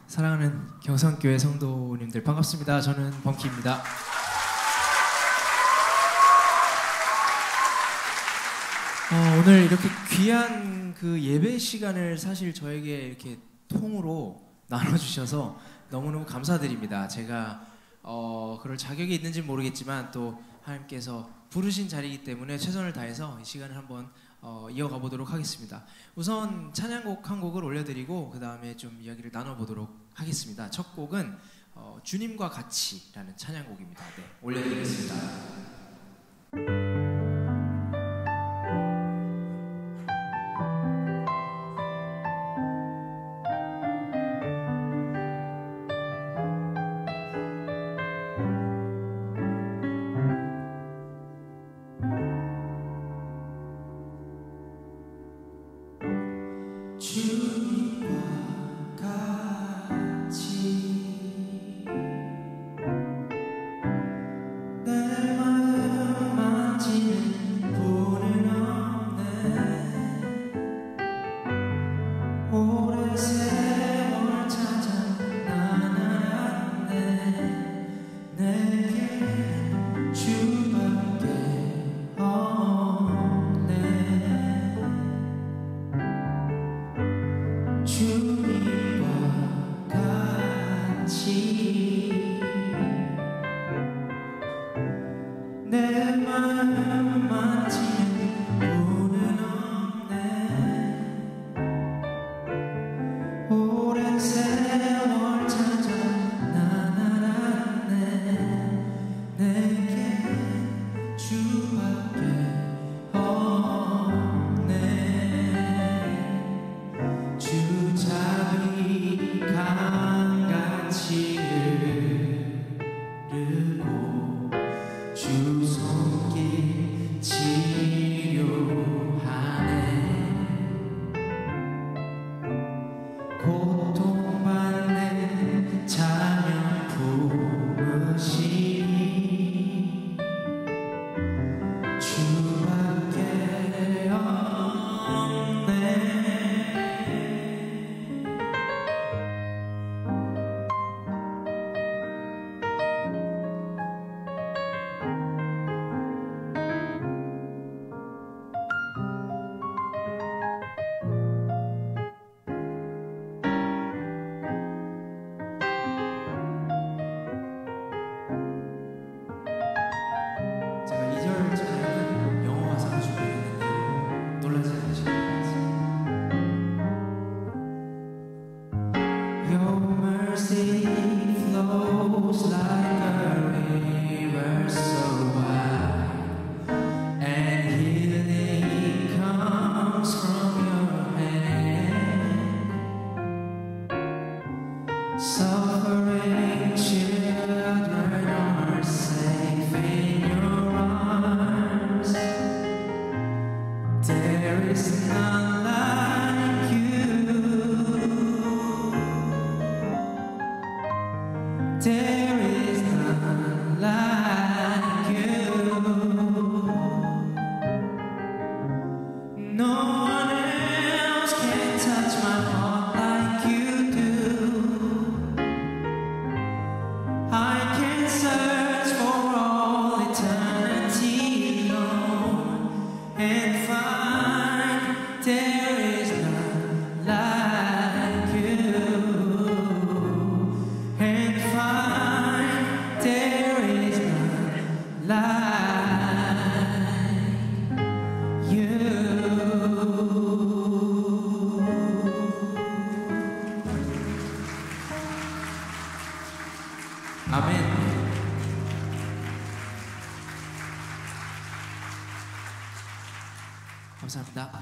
사랑하는 경성교회 성도님들 반갑습니다. 저는 범키입니다. 오늘 이렇게 귀한 그 예배 시간을 사실 저에게 이렇게 통으로 나눠주셔서 너무너무 감사드립니다. 제가 그럴 자격이 있는지 모르겠지만 또 하나님께서 부르신 자리이기 때문에 최선을 다해서 이 시간을 한번 이어가 보도록 하겠습니다. 우선 찬양곡 한 곡을 올려드리고 그 다음에 좀 이야기를 나눠보도록 하겠습니다. 첫 곡은 주님과 같이라는 찬양곡입니다. 네, 올려드리겠습니다. 감사합니다.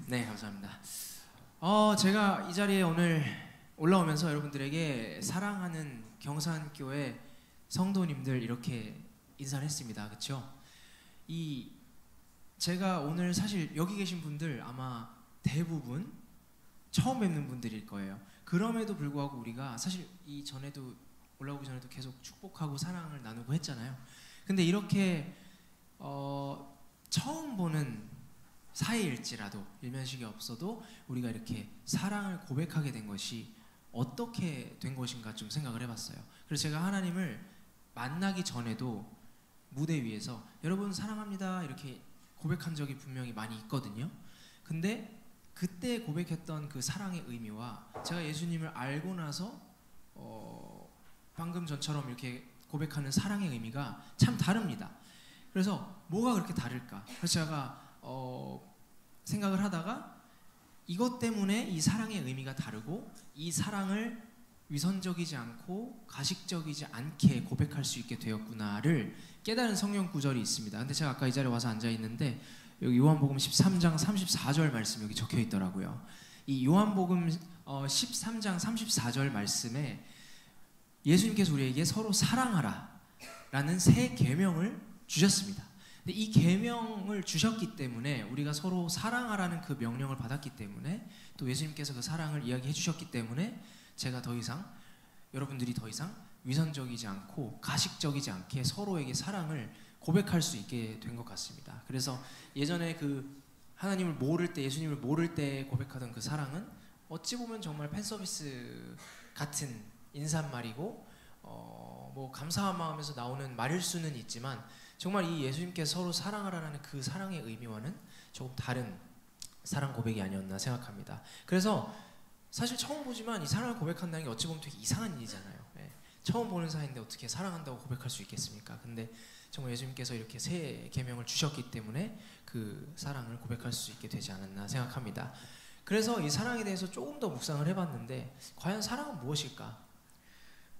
네, 감사합니다. 제가 이 자리에 오늘 올라오면서 여러분들에게 사랑하는 경산교회 성도님들 이렇게 인사를 했습니다. 그렇죠? 제가 오늘 사실 여기 계신 분들 아마 대부분 처음 뵙는 분들일 거예요. 그럼에도 불구하고 우리가 사실 전에도 올라오기 전에도 계속 축복하고 사랑을 나누고 했잖아요. 근데 이렇게 처음 보는 사이일지라도 일면식이 없어도 우리가 이렇게 사랑을 고백하게 된 것이 어떻게 된 것인가 좀 생각을 해봤어요. 그래서 제가 하나님을 만나기 전에도 무대 위에서 여러분 사랑합니다 이렇게 고백한 적이 분명히 많이 있거든요. 근데 그때 고백했던 그 사랑의 의미와 제가 예수님을 알고 나서 방금 전처럼 이렇게 고백하는 사랑의 의미가 참 다릅니다. 그래서 뭐가 그렇게 다를까? 그래서 제가 생각을 하다가 이것 때문에 이 사랑의 의미가 다르고 이 사랑을 위선적이지 않고 가식적이지 않게 고백할 수 있게 되었구나를 깨달은 성경 구절이 있습니다. 근데 제가 아까 이 자리에 와서 앉아 있는데 여기 요한복음 13장 34절 말씀 여기 적혀 있더라고요. 이 요한복음 13장 34절 말씀에 예수님께서 우리에게 서로 사랑하라 라는 새 계명을 주셨습니다. 근데 이 계명을 주셨기 때문에 우리가 서로 사랑하라는 그 명령을 받았기 때문에 또 예수님께서 그 사랑을 이야기해 주셨기 때문에 제가 더 이상 여러분들이 더 이상 위선적이지 않고 가식적이지 않게 서로에게 사랑을 고백할 수 있게 된 것 같습니다. 그래서 예전에 그 하나님을 모를 때 예수님을 모를 때 고백하던 그 사랑은 어찌 보면 정말 팬서비스 같은 인사말이고 뭐 감사한 마음에서 나오는 말일 수는 있지만 정말 이 예수님께서 서로 사랑하라는 그 사랑의 의미와는 조금 다른 사랑 고백이 아니었나 생각합니다. 그래서 사실 처음 보지만 이 사랑을 고백한다는 게 어찌 보면 되게 이상한 일이잖아요. 예. 처음 보는 사이인데 어떻게 사랑한다고 고백할 수 있겠습니까? 근데 정말 예수님께서 이렇게 새 계명을 주셨기 때문에 그 사랑을 고백할 수 있게 되지 않았나 생각합니다. 그래서 이 사랑에 대해서 조금 더 묵상을 해봤는데 과연 사랑은 무엇일까?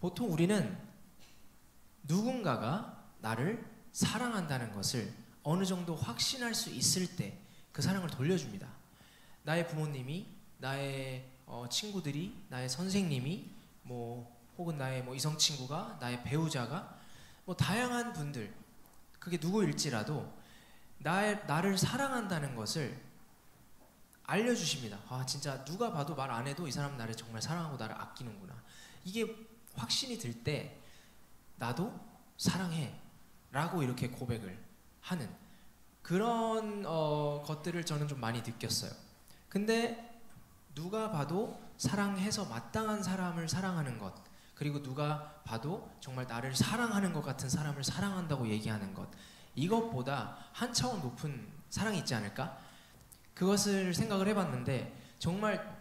보통 우리는 누군가가 나를 사랑한다는 것을 어느 정도 확신할 수 있을 때 그 사랑을 돌려줍니다. 나의 부모님이, 나의 친구들이, 나의 선생님이, 뭐 혹은 나의 뭐 이성 친구가, 나의 배우자가, 뭐 다양한 분들, 그게 누구일지라도 나를 사랑한다는 것을 알려주십니다. 아 진짜 누가 봐도 말 안 해도 이 사람은 나를 정말 사랑하고 나를 아끼는구나. 이게 확신이 들 때 나도 사랑해 라고 이렇게 고백을 하는 그런 것들을 저는 좀 많이 느꼈어요. 근데 누가 봐도 사랑해서 마땅한 사람을 사랑하는 것, 그리고 누가 봐도 정말 나를 사랑하는 것 같은 사람을 사랑한다고 얘기하는 것, 이것보다 한 차원 높은 사랑이 있지 않을까? 그것을 생각을 해봤는데 정말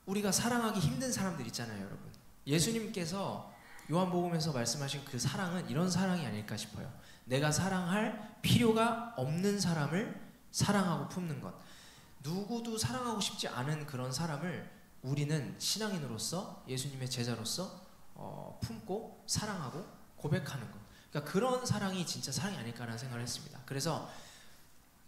우리가 사랑하기 힘든 사람들 있잖아요, 여러분. 예수님께서 요한복음에서 말씀하신 그 사랑은 이런 사랑이 아닐까 싶어요. 내가 사랑할 필요가 없는 사람을 사랑하고 품는 것. 누구도 사랑하고 싶지 않은 그런 사람을 우리는 신앙인으로서 예수님의 제자로서 품고 사랑하고 고백하는 것. 그러니까 그런 사랑이 진짜 사랑이 아닐까라는 생각을 했습니다. 그래서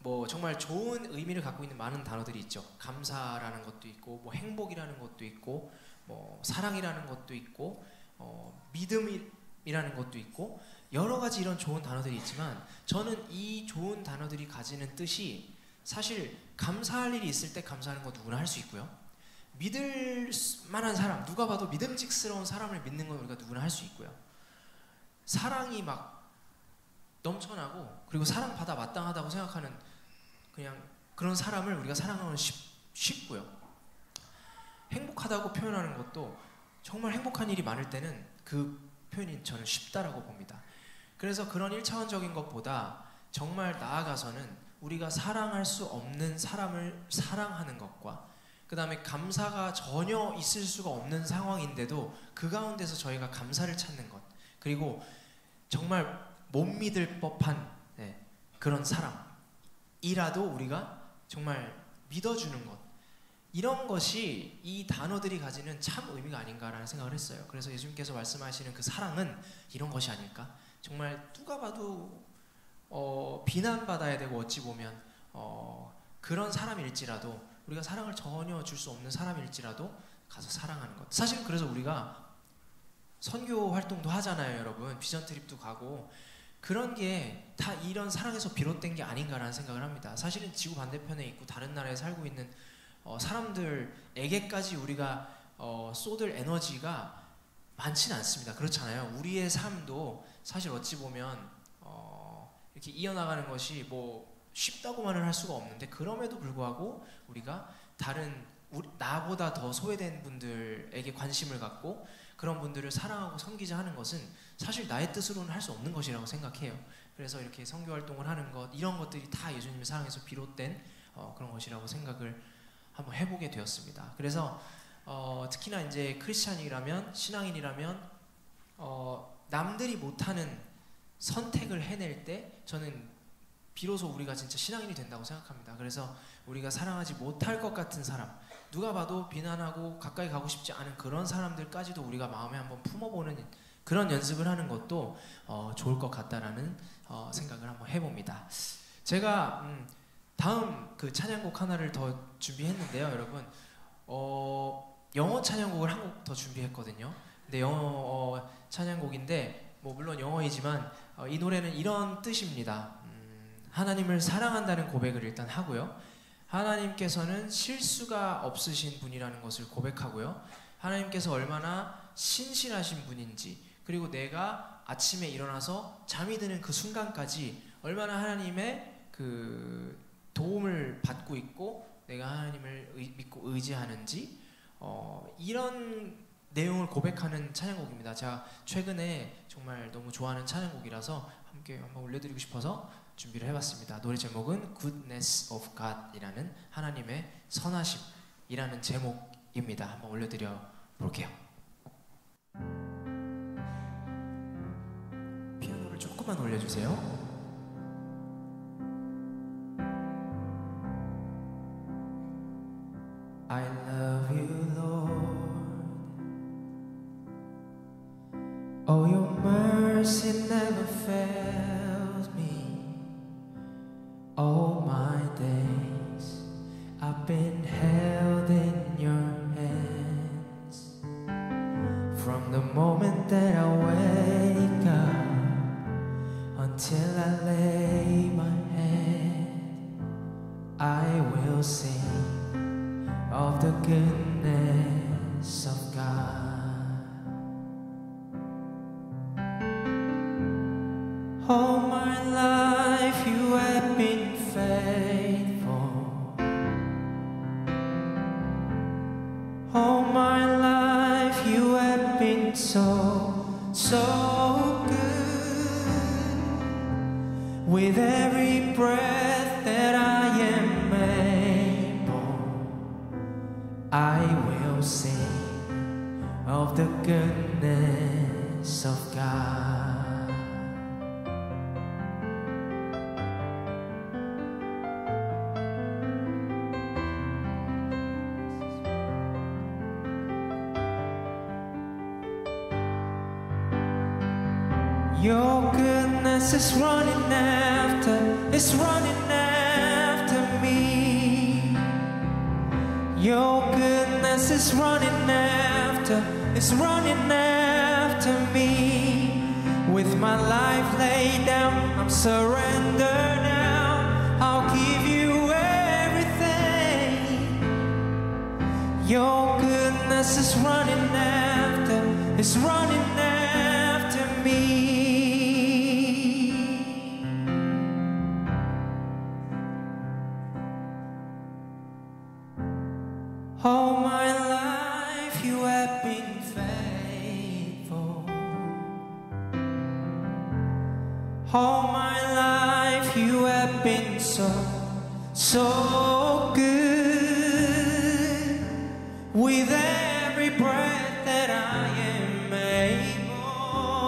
뭐 정말 좋은 의미를 갖고 있는 많은 단어들이 있죠. 감사라는 것도 있고, 뭐 행복이라는 것도 있고, 뭐 사랑이라는 것도 있고, 믿음이라는 것도 있고, 여러 가지 이런 좋은 단어들이 있지만 저는 이 좋은 단어들이 가지는 뜻이 사실 감사할 일이 있을 때 감사하는 거 누구나 할 수 있고요. 믿을 만한 사람, 누가 봐도 믿음직스러운 사람을 믿는 건 우리가 누구나 할 수 있고요. 사랑이 막 넘쳐나고 그리고 사랑받아 마땅하다고 생각하는 그냥 그런 사람을 우리가 사랑하는 쉽고요. 행복하다고 표현하는 것도 정말 행복한 일이 많을 때는 그 표현이 저는 쉽다라고 봅니다. 그래서 그런 1차원적인 것보다 정말 나아가서는 우리가 사랑할 수 없는 사람을 사랑하는 것과 그 다음에 감사가 전혀 있을 수가 없는 상황인데도 그 가운데서 저희가 감사를 찾는 것, 그리고 정말 못 믿을 법한 그런 사람이라도 우리가 정말 믿어주는 것, 이런 것이 이 단어들이 가지는 참 의미가 아닌가라는 생각을 했어요. 그래서 예수님께서 말씀하시는 그 사랑은 이런 것이 아닐까? 정말 누가 봐도 비난받아야 되고 어찌 보면 그런 사람일지라도 우리가 사랑을 전혀 줄 수 없는 사람일지라도 가서 사랑하는 것. 사실은 그래서 우리가 선교 활동도 하잖아요, 여러분. 비전 트립도 가고 그런 게 다 이런 사랑에서 비롯된 게 아닌가라는 생각을 합니다. 사실은 지구 반대편에 있고 다른 나라에 살고 있는 사람들에게까지 우리가 쏟을 에너지가 많지는 않습니다. 그렇잖아요. 우리의 삶도 사실 어찌 보면 이렇게 이어나가는 것이 뭐 쉽다고만은 할 수가 없는데 그럼에도 불구하고 우리가 다른 나보다 더 소외된 분들에게 관심을 갖고 그런 분들을 사랑하고 섬기자 하는 것은 사실 나의 뜻으로는 할 수 없는 것이라고 생각해요. 그래서 이렇게 선교 활동을 하는 것, 이런 것들이 다 예수님의 사랑에서 비롯된 그런 것이라고 생각을 한번 해보게 되었습니다. 그래서 특히나 이제 크리스찬이라면, 신앙인이라면 남들이 못하는 선택을 해낼 때 저는 비로소 우리가 진짜 신앙인이 된다고 생각합니다. 그래서 우리가 사랑하지 못할 것 같은 사람, 누가 봐도 비난하고 가까이 가고 싶지 않은 그런 사람들까지도 우리가 마음에 한번 품어보는 그런 연습을 하는 것도 좋을 것 같다라는 생각을 한번 해봅니다. 제가 다음 그 찬양곡 하나를 더 준비했는데요, 여러분. 영어 찬양곡을 한 곡 더 준비했거든요. 근데 영어 찬양곡인데 물론 영어이지만 이 노래는 이런 뜻입니다. 하나님을 사랑한다는 고백을 일단 하고요. 하나님께서는 실수가 없으신 분이라는 것을 고백하고요. 하나님께서 얼마나 신실하신 분인지, 그리고 내가 아침에 일어나서 잠이 드는 그 순간까지 얼마나 하나님의 그 도움을 받고 있고 내가 하나님을 믿고 의지하는지, 이런 내용을 고백하는 찬양곡입니다. 제가 최근에 정말 너무 좋아하는 찬양곡이라서 함께 한번 올려드리고 싶어서 준비를 해봤습니다. 노래 제목은 Goodness of God 이라는 하나님의 선하심이라는 제목입니다. 한번 올려드려 볼게요. 피아노를 조금만 올려주세요. I love you, Lord. Oh, your mercy never fails me. All my days I've been held in your hands. From the moment that I wake up until I lay my head, I will sing of the goodness of God. All my life you have been faithful. All my life you have been so, so good. With every breath that I am able, I will sing of the goodness of God. Your goodness is running after, it's running after me. Your goodness is running after, it's running after me. With my life laid down, I'm surrendered now. I'll give you everything. Your goodness is running after, it's running after me. All my life you have been faithful. All my life you have been so, so good. With every breath that I am able,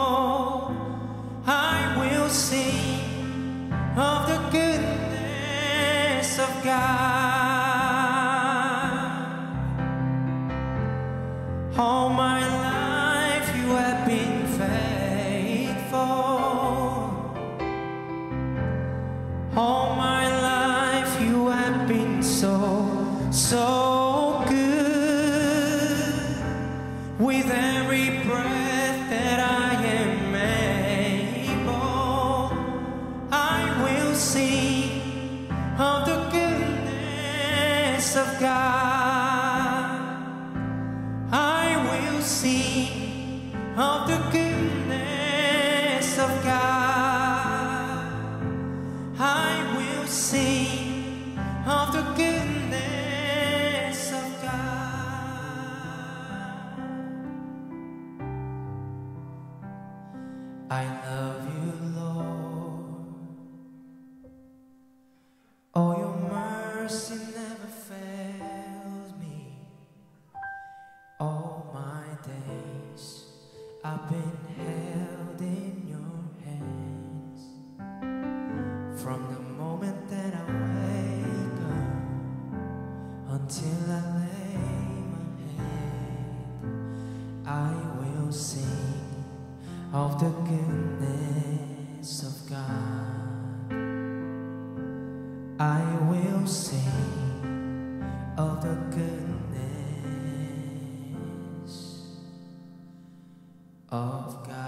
I will sing of the goodness of God. All my life you have been faithful. All my life you have been so, so good. With every breath that I am able, I will sing of the goodness of God. I will sing of the goodness of God. I will sing of the goodness of God. I love you, Lord. Oh, your mercy never fails me. All my days I've been held in your hands. From the moment that I wake up until I lay my head, I will sing of the goodness of God. I will sing of the goodness of God.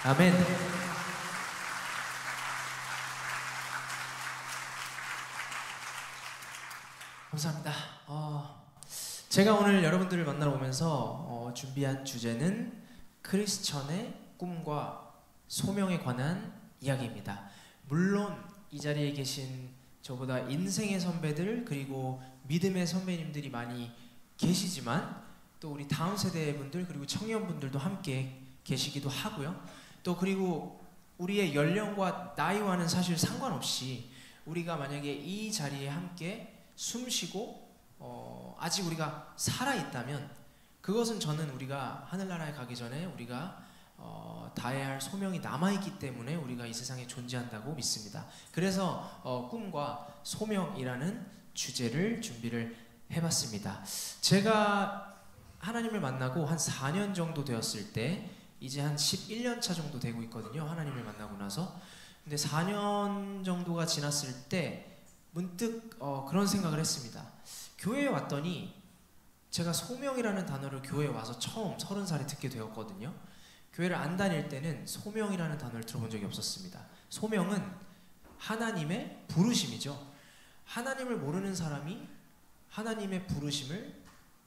아멘. 감사합니다. 제가 오늘 여러분들을 만나러 오면서 준비한 주제는 크리스천의 꿈과 소명에 관한 이야기입니다. 물론 이 자리에 계신 저보다 인생의 선배들 그리고 믿음의 선배님들이 많이 계시지만 또 우리 다음 세대 분들 그리고 청년분들도 함께 계시기도 하고요. 또 그리고 우리의 연령과 나이와는 사실 상관없이 우리가 만약에 이 자리에 함께 숨쉬고 아직 우리가 살아있다면 그것은 저는 우리가 하늘나라에 가기 전에 우리가 다해야 할 소명이 남아있기 때문에 우리가 이 세상에 존재한다고 믿습니다. 그래서 꿈과 소명이라는 주제를 준비를 해봤습니다. 제가 하나님을 만나고 한 4년 정도 되었을 때 이제 한 11년 차 정도 되고 있거든요. 하나님을 만나고 나서. 근데 4년 정도가 지났을 때 문득 그런 생각을 했습니다. 교회에 왔더니 제가 소명이라는 단어를 교회에 와서 처음 30살에 듣게 되었거든요. 교회를 안 다닐 때는 소명이라는 단어를 들어본 적이 없었습니다. 소명은 하나님의 부르심이죠. 하나님을 모르는 사람이 하나님의 부르심을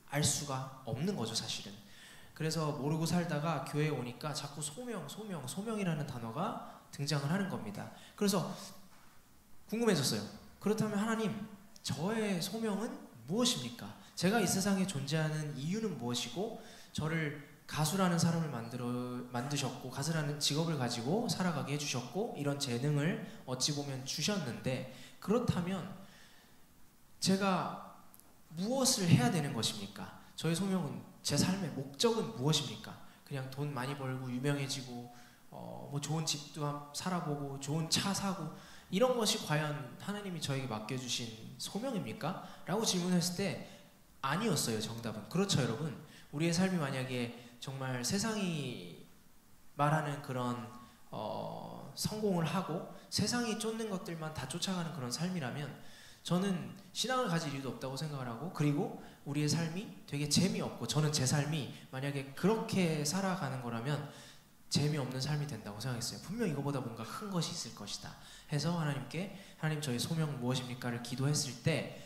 알 수가 없는 거죠, 사실은. 그래서 모르고 살다가 교회에 오니까 자꾸 소명이라는 단어가 등장을 하는 겁니다. 그래서 궁금해졌어요. 그렇다면 하나님, 저의 소명은 무엇입니까? 제가 이 세상에 존재하는 이유는 무엇이고 저를 가수라는 사람을 만드셨고 가수라는 직업을 가지고 살아가게 해주셨고 이런 재능을 어찌 보면 주셨는데 그렇다면 제가 무엇을 해야 되는 것입니까? 저의 소명은 제 삶의 목적은 무엇입니까? 그냥 돈 많이 벌고 유명해지고 뭐 좋은 집도 살아보고 좋은 차 사고 이런 것이 과연 하나님이 저에게 맡겨주신 소명입니까? 라고 질문했을 때 아니었어요. 정답은. 그렇죠, 여러분. 우리의 삶이 만약에 정말 세상이 말하는 그런 성공을 하고 세상이 쫓는 것들만 다 쫓아가는 그런 삶이라면 저는 신앙을 가질 이유도 없다고 생각을 하고 그리고 우리의 삶이 되게 재미없고 저는 제 삶이 만약에 그렇게 살아가는 거라면 재미없는 삶이 된다고 생각했어요. 분명 이거보다 뭔가 큰 것이 있을 것이다 해서 하나님께 하나님 저의 소명 무엇입니까를 기도했을 때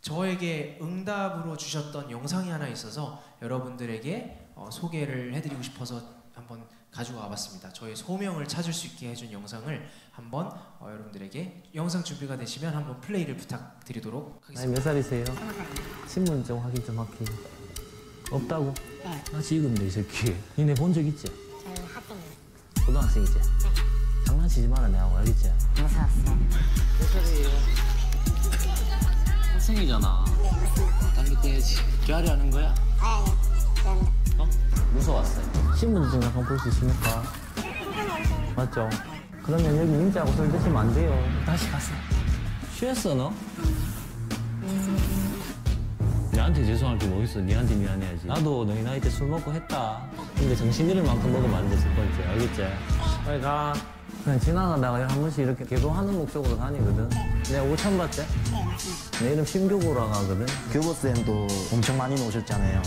저에게 응답으로 주셨던 영상이 하나 있어서 여러분들에게 소개를 해드리고 싶어서 한번 가지고 와봤습니다. 저의 소명을 찾을 수 있게 해준 영상을 한번 여러분들에게 영상 준비가 되시면 한번 플레이를 부탁드리도록 하겠습니다. 나이 몇 살이세요? 신분 좀 확인 좀 할게. 없다고? 네. 나 지금도 이 새끼. 니네 본 적 있지? 저는 학생이에요. 고등학생이지? 네. 장난치지 마라 내하고 알겠지? 무서웠어요. 몇 살이에요? 학생이잖아. 네, 맞습니다. 당기 떼야지. 교활이 하는 거야? 아, 예. 죄송합니다. 무서웠어요. 신분증 잠깐 볼 수 있습니까? 맞죠? 그러면 여기 민자하고 술 드시면 안 돼요. 다시 가세요. 취했어 너? 내한테 죄송할 게 뭐 있어. 니한테 미안해야지. 나도 너희 나이 때 술 먹고 했다. 근데 정신 잃을 만큼 먹으면 안 돼, 첫 번째. 알겠지? 빨리 가. 그냥 지나가다가 한 번씩 이렇게 기도하는 목적으로 다니거든. 내가 5천 받지? 네, 맞습니다. 내 이름 심교구라고 하거든. 교보쌤도 엄청 많이 오셨잖아요.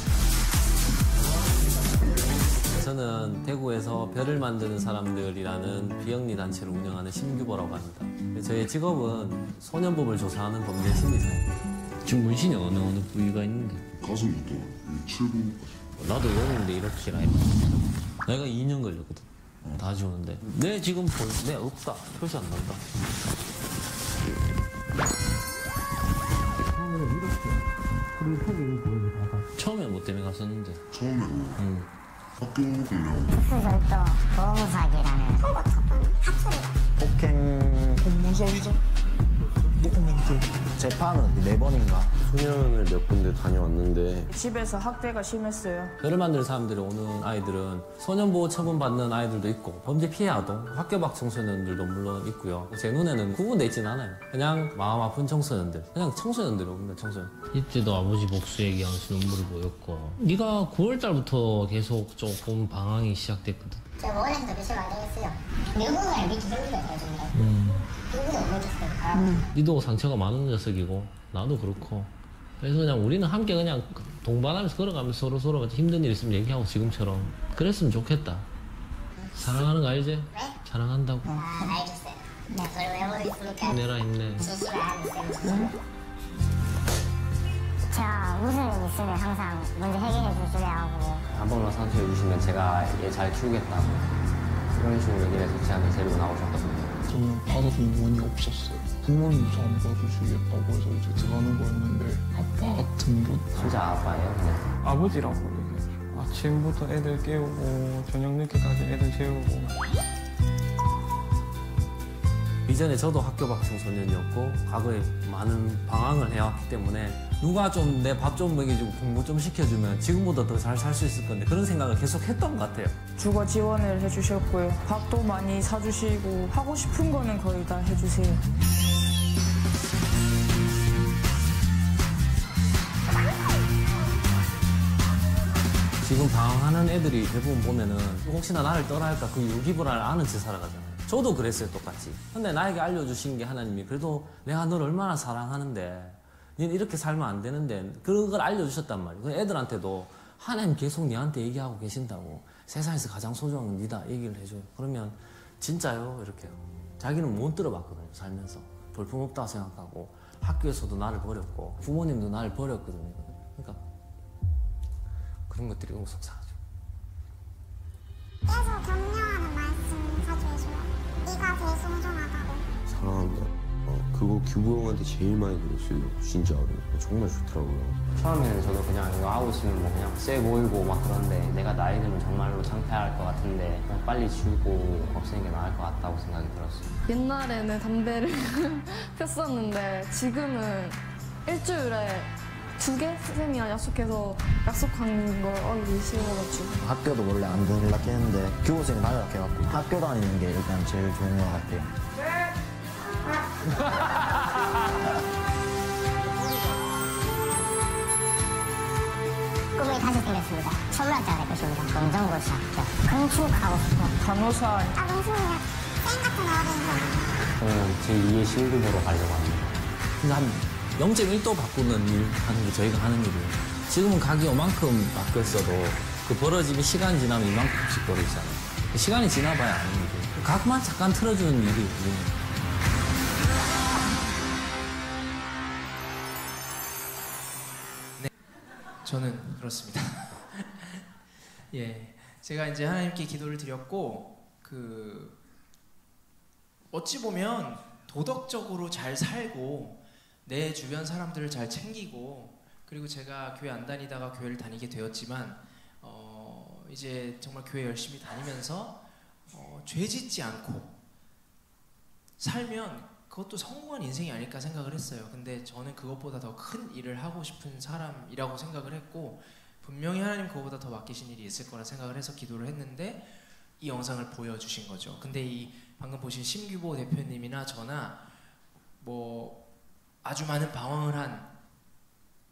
저는 대구에서 별을 만드는 사람들이라는 비영리 단체를 운영하는 심규보라고 합니다. 저의 직업은 소년법을 조사하는 범죄 심리사입니다. 지금 문신이 어느 부위가 있는데? 가슴부터 이 나도 여는데 이렇게 라인. 내가 2년 걸렸거든. 다 지우는데. 내 지금 내 없다. 표시 안 난다. 처음에 뭐 때문에 갔어? 학교 그냥 특수절도 보험사기라는 폭행 공무서기자 노코멘트. 재판은 4번인가? 소년을 몇 군데 다녀왔는데 집에서 학대가 심했어요. 벼를 만들 사람들이 오는 아이들은 소년보호 처분 받는 아이들도 있고 범죄 피해 아동, 학교 밖 청소년들도 물론 있고요. 제 눈에는 구분돼 있진 않아요. 그냥 마음 아픈 청소년들, 그냥 청소년들이거든요. 청소년. 이때도 아버지 복수 얘기하면서 눈물이 보였고 네가 9월달부터 계속 조금 방황이 시작됐거든. 제가 원래부터 배치가 안 되겠어요. 미국을 믿기 힘들어요, 요즘에. 미국을 못 믿겠어요. 니도 상처가 많은 녀석이고 나도 그렇고 그래서 그냥 우리는 함께 그냥 동반하면서 걸어가면서 서로 힘든 일 있으면 얘기하고 지금처럼 그랬으면 좋겠다. 사랑하는 거 알지? 네? 사랑한다고. 알겠어요. 그걸 외워주니까 힘내라 힘내. 진심을 알겠어요. 제가 무슨 일 있으면 항상 먼저 해결해 주시려 하고 한 번만 상처해 주시면 제가 얘 잘 키우겠다고 이런 식으로 얘기를 해서 제한테 데리고 나오셨거든요. 저는 받아줄 원이 없었어요. 부모님도 안 받아주시겠다고 해서 이제 들어가는 거였는데 아빠 같은 분 진짜 아빠예요 그냥. 아버지라고 얘기해요. 아침부터 애들 깨우고 저녁 늦게까지 애들 재우고. 이전에 저도 학교 밖 청소년이었고 과거에 많은 방황을 해왔기 때문에 누가 좀 내 밥 좀 먹여주고 공부 좀 시켜주면 지금보다 더 잘 살 수 있을 건데 그런 생각을 계속 했던 것 같아요. 주거 지원을 해주셨고요. 밥도 많이 사주시고 하고 싶은 거는 거의 다 해주세요. 지금 방황하는 애들이 대부분 보면은 혹시나 나를 떠날까 그 유기불안을 아는 채 살아가잖아요. 저도 그랬어요, 똑같이. 근데 나에게 알려주신 게 하나님이 그래도 내가 널 얼마나 사랑하는데 너는 이렇게 살면 안 되는데 그걸 알려주셨단 말이에요. 그 애들한테도 하나님 계속 너한테 얘기하고 계신다고. 세상에서 가장 소중한 건 니다 얘기를 해줘요. 그러면 진짜요? 이렇게요. 자기는 못 들어봤거든요, 살면서. 볼품없다고 생각하고 학교에서도 나를 버렸고 부모님도 나를 버렸거든요. 그러니까 그런 것들이 너무 속상하죠. 계속 격려하는 말씀 자주 해줘요. 네가 제일 소중하다고. 사랑한다. 그거 규보 형한테 제일 많이 들었어요. 진짜로. 정말 좋더라고요. 처음에는 저도 그냥 이거 하고 있으면 뭐 그냥 쎄 보이고 막 그런데 내가 나이 들면 정말로 창피할 것 같은데 그냥 빨리 지우고 없애는 게 나을 것 같다고 생각이 들었어요. 옛날에는 담배를 폈었는데 지금은 일주일에 2개? 선생님이랑 약속해서 약속한 걸 어기기 싫어가지고. 학교도 원래 안 들으려고 했는데 교우생이 나가게 해갖고 학교 다니는 게 일단 제일 좋은 것 같아요. 꿈이 다시 생겼습니다. 천문학자가 될 것입니다. 검정고시 합격. 건축하고 싶어. 간호사 무슨이야? 쌤 같은 어린이들. 저는 제2의 신규보러 가려고 합니다. 근데 한 0.1도 바꾸는 일 하는 게 저희가 하는 일이에요. 지금은 각이 요만큼 바뀌었어도 그 벌어지면 시간 지나면 이만큼씩 벌어지잖아요. 시간이 지나봐야 아는 일이에요. 각만 잠깐 틀어주는 일이 우리는. 저는 그렇습니다. 예, 제가 이제 하나님께 기도를 드렸고 어찌 보면 도덕적으로 잘 살고 내 주변 사람들을 잘 챙기고 그리고 제가 교회 안 다니다가 교회를 다니게 되었지만 이제 정말 교회 열심히 다니면서 죄 짓지 않고 살면 그것도 성공한 인생이 아닐까 생각을 했어요. 근데 저는 그것보다 더 큰 일을 하고 싶은 사람이라고 생각을 했고 분명히 하나님 그거보다 더 맡기신 일이 있을 거라 생각을 해서 기도를 했는데 이 영상을 보여주신 거죠. 근데 이 방금 보신 심규보 대표님이나 저나 뭐 아주 많은 방황을 한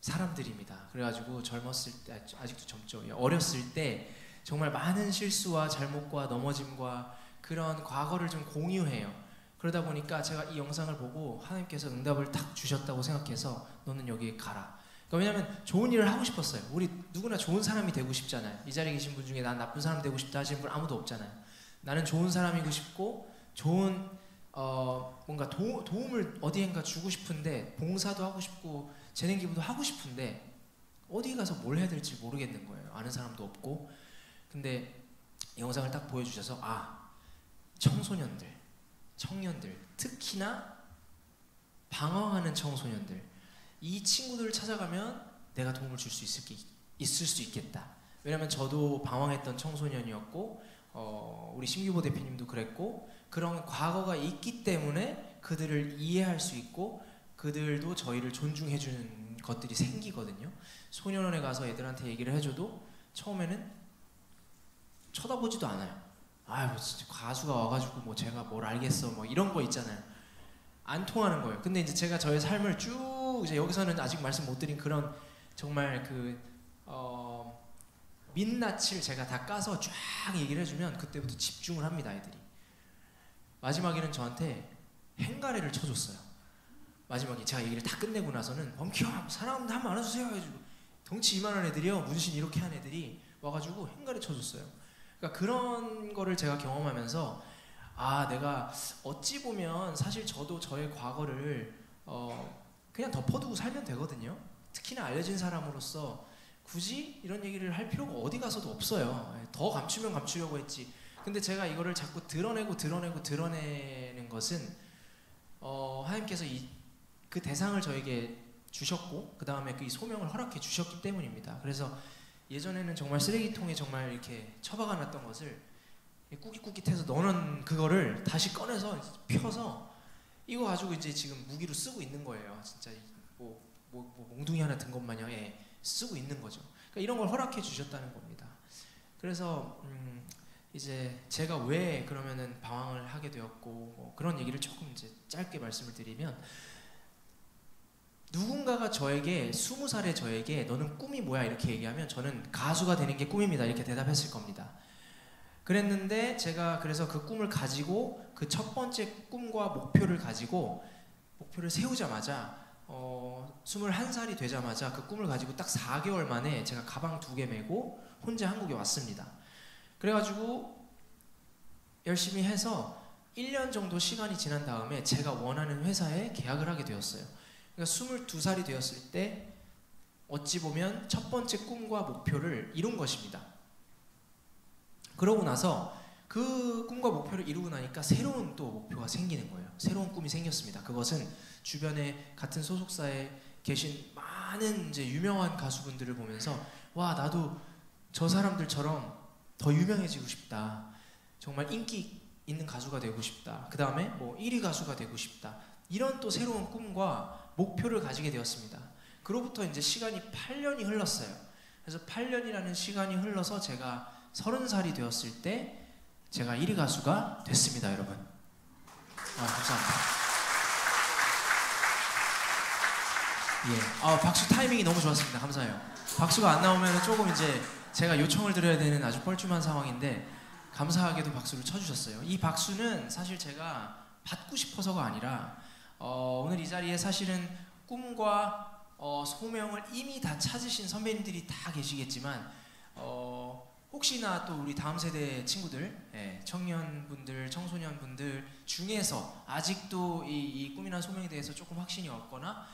사람들입니다. 그래가지고 젊었을 때 아직도 젊죠. 어렸을 때 정말 많은 실수와 잘못과 넘어짐과 그런 과거를 좀 공유해요. 그러다 보니까 제가 이 영상을 보고 하나님께서 응답을 딱 주셨다고 생각해서 너는 여기에 가라. 그러니까 왜냐하면 좋은 일을 하고 싶었어요. 우리 누구나 좋은 사람이 되고 싶잖아요. 이 자리에 계신 분 중에 난 나쁜 사람 되고 싶다 하시는 분 아무도 없잖아요. 나는 좋은 사람이고 싶고 좋은 뭔가 도움을 어디엔가 주고 싶은데 봉사도 하고 싶고 재능 기부도 하고 싶은데 어디 가서 뭘 해야 될지 모르겠는 거예요. 아는 사람도 없고. 근데 이 영상을 딱 보여주셔서 청소년들, 청년들, 특히나 방황하는 청소년들 이 친구들을 찾아가면 내가 도움을 줄 수 있을 수 있겠다. 왜냐면 저도 방황했던 청소년이었고 우리 심규보 대표님도 그랬고 그런 과거가 있기 때문에 그들을 이해할 수 있고 그들도 저희를 존중해주는 것들이 생기거든요. 소년원에 가서 애들한테 얘기를 해줘도 처음에는 쳐다보지도 않아요. 아유 진짜 가수가 와가지고 뭐 제가 뭘 알겠어 뭐 이런 거 있잖아요. 안 통하는 거예요. 근데 이제 제가 저의 삶을 쭉 이제 여기서는 아직 말씀 못 드린 그런 정말 그 민낯을 제가 다 까서 쫙 얘기를 해주면 그때부터 집중을 합니다. 아이들이. 마지막에는 저한테 행가래를 쳐줬어요. 마지막에 제가 얘기를 다 끝내고 나서는 범키야 사람 한번 안아주세요 해가지고 덩치 이만한 애들이요 문신 이렇게 한 애들이 와가지고 행가래 쳐줬어요. 그러니까 그런 거를 제가 경험하면서 아 내가 어찌 보면 사실 저도 저의 과거를 그냥 덮어두고 살면 되거든요. 특히나 알려진 사람으로서 굳이 이런 얘기를 할 필요가 어디 가서도 없어요. 더 감추면 감추려고 했지. 근데 제가 이거를 자꾸 드러내는 것은 하나님께서 그 대상을 저에게 주셨고 그 다음에 그 소명을 허락해 주셨기 때문입니다. 그래서 예전에는 정말 쓰레기통에 정말 이렇게 처박아놨던 것을 꾸깃꾸깃해서 넣어놓은 그거를 다시 꺼내서 펴서 이거 가지고 이제 지금 무기로 쓰고 있는 거예요. 진짜 뭐 몽둥이 하나 든 것 마냥 쓰고 있는 거죠. 그러니까 이런 걸 허락해 주셨다는 겁니다. 그래서 이제 제가 왜 그러면은 방황을 하게 되었고 뭐 그런 얘기를 조금 이제 짧게 말씀을 드리면 누군가가 저에게 20살의 저에게 너는 꿈이 뭐야 이렇게 얘기하면 저는 가수가 되는 게 꿈입니다 이렇게 대답했을 겁니다. 그랬는데 제가 그래서 그 꿈을 가지고 그 첫 번째 꿈과 목표를 가지고 목표를 세우자마자 21살이 되자마자 그 꿈을 가지고 딱 4개월 만에 제가 가방 2개 메고 혼자 한국에 왔습니다. 그래가지고 열심히 해서 1년 정도 시간이 지난 다음에 제가 원하는 회사에 계약을 하게 되었어요. 그러니까 22살이 되었을 때 어찌 보면 첫 번째 꿈과 목표를 이룬 것입니다. 그러고 나서 그 꿈과 목표를 이루고 나니까 새로운 또 목표가 생기는 거예요. 새로운 꿈이 생겼습니다. 그것은 주변에 같은 소속사에 계신 많은 이제 유명한 가수분들을 보면서 와 나도 저 사람들처럼 더 유명해지고 싶다. 정말 인기 있는 가수가 되고 싶다. 그 다음에 뭐 1위 가수가 되고 싶다. 이런 또 새로운 꿈과 목표를 가지게 되었습니다. 그로부터 이제 시간이 8년이 흘렀어요. 그래서 8년이라는 시간이 흘러서 제가 30살이 되었을 때 제가 1위 가수가 됐습니다, 여러분. 감사합니다. 예, 박수 타이밍이 너무 좋았습니다. 감사해요. 박수가 안 나오면 조금 이제 제가 요청을 드려야 되는 아주 뻘쭘한 상황인데 감사하게도 박수를 쳐주셨어요. 이 박수는 사실 제가 받고 싶어서가 아니라 오늘 이 자리에 사실은 꿈과 소명을 이미 다 찾으신 선배님들이 다 계시겠지만 혹시나 또 우리 다음 세대 친구들, 청년분들, 청소년분들 중에서 아직도 이 꿈이나 소명에 대해서 조금 확신이 없거나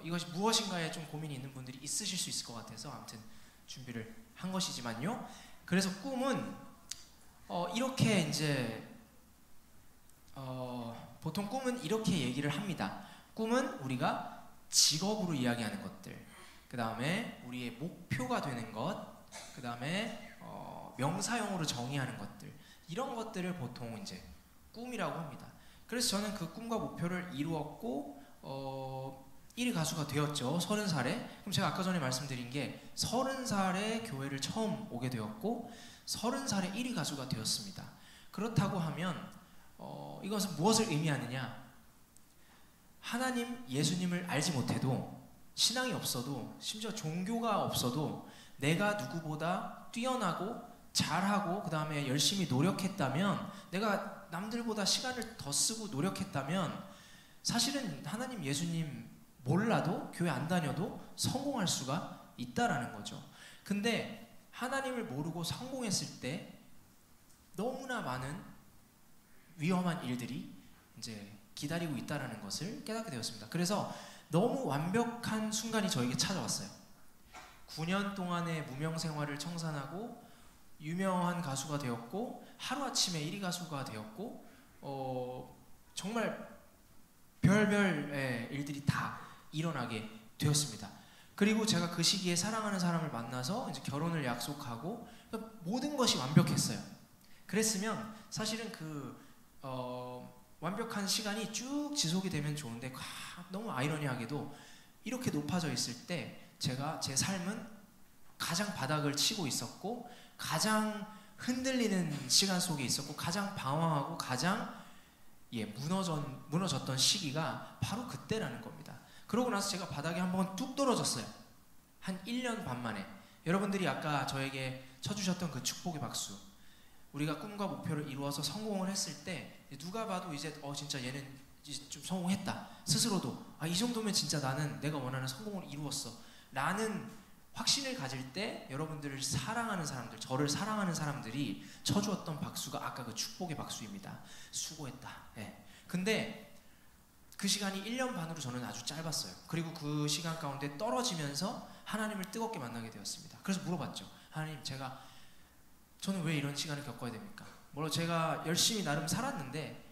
이것이 무엇인가에 좀 고민이 있는 분들이 있으실 수 있을 것 같아서 아무튼 준비를 한 것이지만요. 그래서 꿈은 이렇게 이제 보통 꿈은 이렇게 얘기를 합니다. 꿈은 우리가 직업으로 이야기하는 것들, 그 다음에 우리의 목표가 되는 것, 그 다음에 명사용어로 정의하는 것들, 이런 것들을 보통 이제 꿈이라고 합니다. 그래서 저는 그 꿈과 목표를 이루었고 1위 가수가 되었죠. 30살에. 그럼 제가 아까 전에 말씀드린 게 30살에 교회를 처음 오게 되었고 30살에 1위 가수가 되었습니다. 그렇다고 하면 이것은 무엇을 의미하느냐? 하나님, 예수님을 알지 못해도 신앙이 없어도 심지어 종교가 없어도 내가 누구보다 뛰어나고 잘하고 그 다음에 열심히 노력했다면 내가 남들보다 시간을 더 쓰고 노력했다면 사실은 하나님, 예수님 몰라도 교회 안 다녀도 성공할 수가 있다라는 거죠. 근데 하나님을 모르고 성공했을 때 너무나 많은 위험한 일들이 이제 기다리고 있다라는 것을 깨닫게 되었습니다. 그래서 너무 완벽한 순간이 저에게 찾아왔어요. 9년 동안의 무명 생활을 청산하고 유명한 가수가 되었고 하루아침에 1위 가수가 되었고 정말 별별 일들이 다 일어나게 되었습니다. 그리고 제가 그 시기에 사랑하는 사람을 만나서 이제 결혼을 약속하고 그러니까 모든 것이 완벽했어요. 그랬으면 사실은 완벽한 시간이 쭉 지속이 되면 좋은데 너무 아이러니하게도 이렇게 높아져 있을 때 제가 제 삶은 가장 바닥을 치고 있었고 가장 흔들리는 시간 속에 있었고 가장 방황하고 가장 무너졌던 시기가 바로 그때라는 겁니다. 그러고 나서 제가 바닥에 한번 뚝 떨어졌어요. 한 1년 반 만에. 여러분들이 아까 저에게 쳐주셨던 그 축복의 박수, 우리가 꿈과 목표를 이루어서 성공을 했을 때 누가 봐도 이제 진짜 얘는 이제 좀 성공했다, 스스로도 이 정도면 진짜 나는 내가 원하는 성공을 이루었어 라는 확신을 가질 때 여러분들을 사랑하는 사람들, 저를 사랑하는 사람들이 쳐주었던 박수가 아까 그 축복의 박수입니다. 수고했다. 근데 그 시간이 1년 반으로 저는 아주 짧았어요. 그리고 그 시간 가운데 떨어지면서 하나님을 뜨겁게 만나게 되었습니다. 그래서 물어봤죠. 하나님, 저는 왜 이런 시간을 겪어야 됩니까? 물론 제가 열심히 나름 살았는데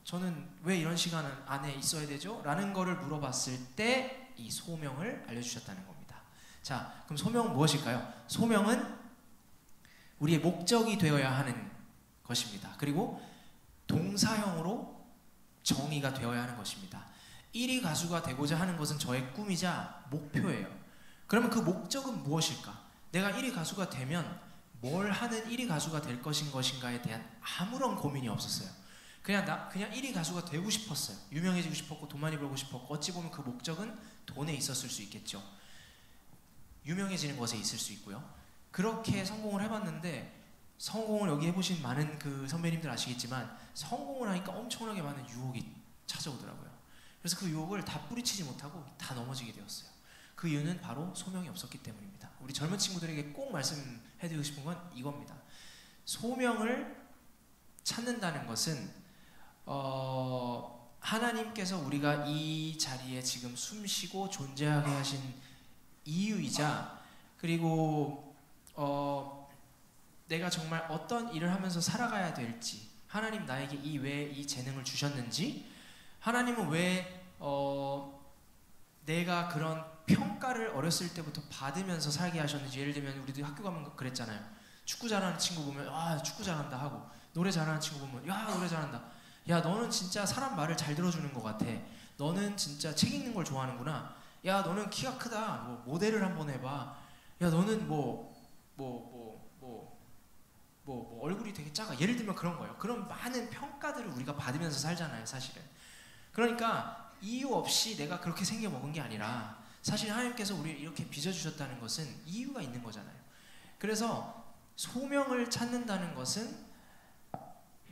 저는 왜 이런 시간 안에 있어야 되죠? 라는 거를 물어봤을 때 이 소명을 알려주셨다는 겁니다. 자, 그럼 소명은 무엇일까요? 소명은 우리의 목적이 되어야 하는 것입니다. 그리고 동사형으로 정의가 되어야 하는 것입니다. 1위 가수가 되고자 하는 것은 저의 꿈이자 목표예요. 그러면 그 목적은 무엇일까? 내가 1위 가수가 되면 뭘 하는 1위 가수가 될 것인가에 대한 아무런 고민이 없었어요. 그냥 1위 가수가 되고 싶었어요. 유명해지고 싶었고 돈 많이 벌고 싶었고 어찌 보면 그 목적은 돈에 있었을 수 있겠죠. 유명해지는 것에 있을 수 있고요. 그렇게 성공을 해봤는데 성공을 여기 해보신 많은 그 선배님들 아시겠지만 성공을 하니까 엄청나게 많은 유혹이 찾아오더라고요. 그래서 그 유혹을 다 뿌리치지 못하고 다 넘어지게 되었어요. 그 이유는 바로 소명이 없었기 때문입니다. 우리 젊은 친구들에게 꼭 말씀해드리고 싶은 건 이겁니다. 소명을 찾는다는 것은 하나님께서 우리가 이 자리에 지금 숨쉬고 존재하게 하신 이유이자 그리고 내가 정말 어떤 일을 하면서 살아가야 될지, 하나님 나에게 왜 이 재능을 주셨는지, 하나님은 왜 내가 그런 평가를 어렸을 때부터 받으면서 살게 하셨는지. 예를 들면 우리도 학교 가면 그랬잖아요. 축구 잘하는 친구 보면 축구 잘한다 하고, 노래 잘하는 친구 보면 노래 잘한다. 야, 너는 진짜 사람 말을 잘 들어주는 것 같아. 너는 진짜 책 읽는 걸 좋아하는구나. 야, 너는 키가 크다. 모델을 한번 해봐. 야, 너는 얼굴이 되게 작아. 예를 들면 그런 거예요. 그런 많은 평가들을 우리가 받으면서 살잖아요, 사실은. 그러니까 이유 없이 내가 그렇게 생겨 먹은 게 아니라 사실 하나님께서 우리를 이렇게 빚어주셨다는 것은 이유가 있는 거잖아요. 그래서 소명을 찾는다는 것은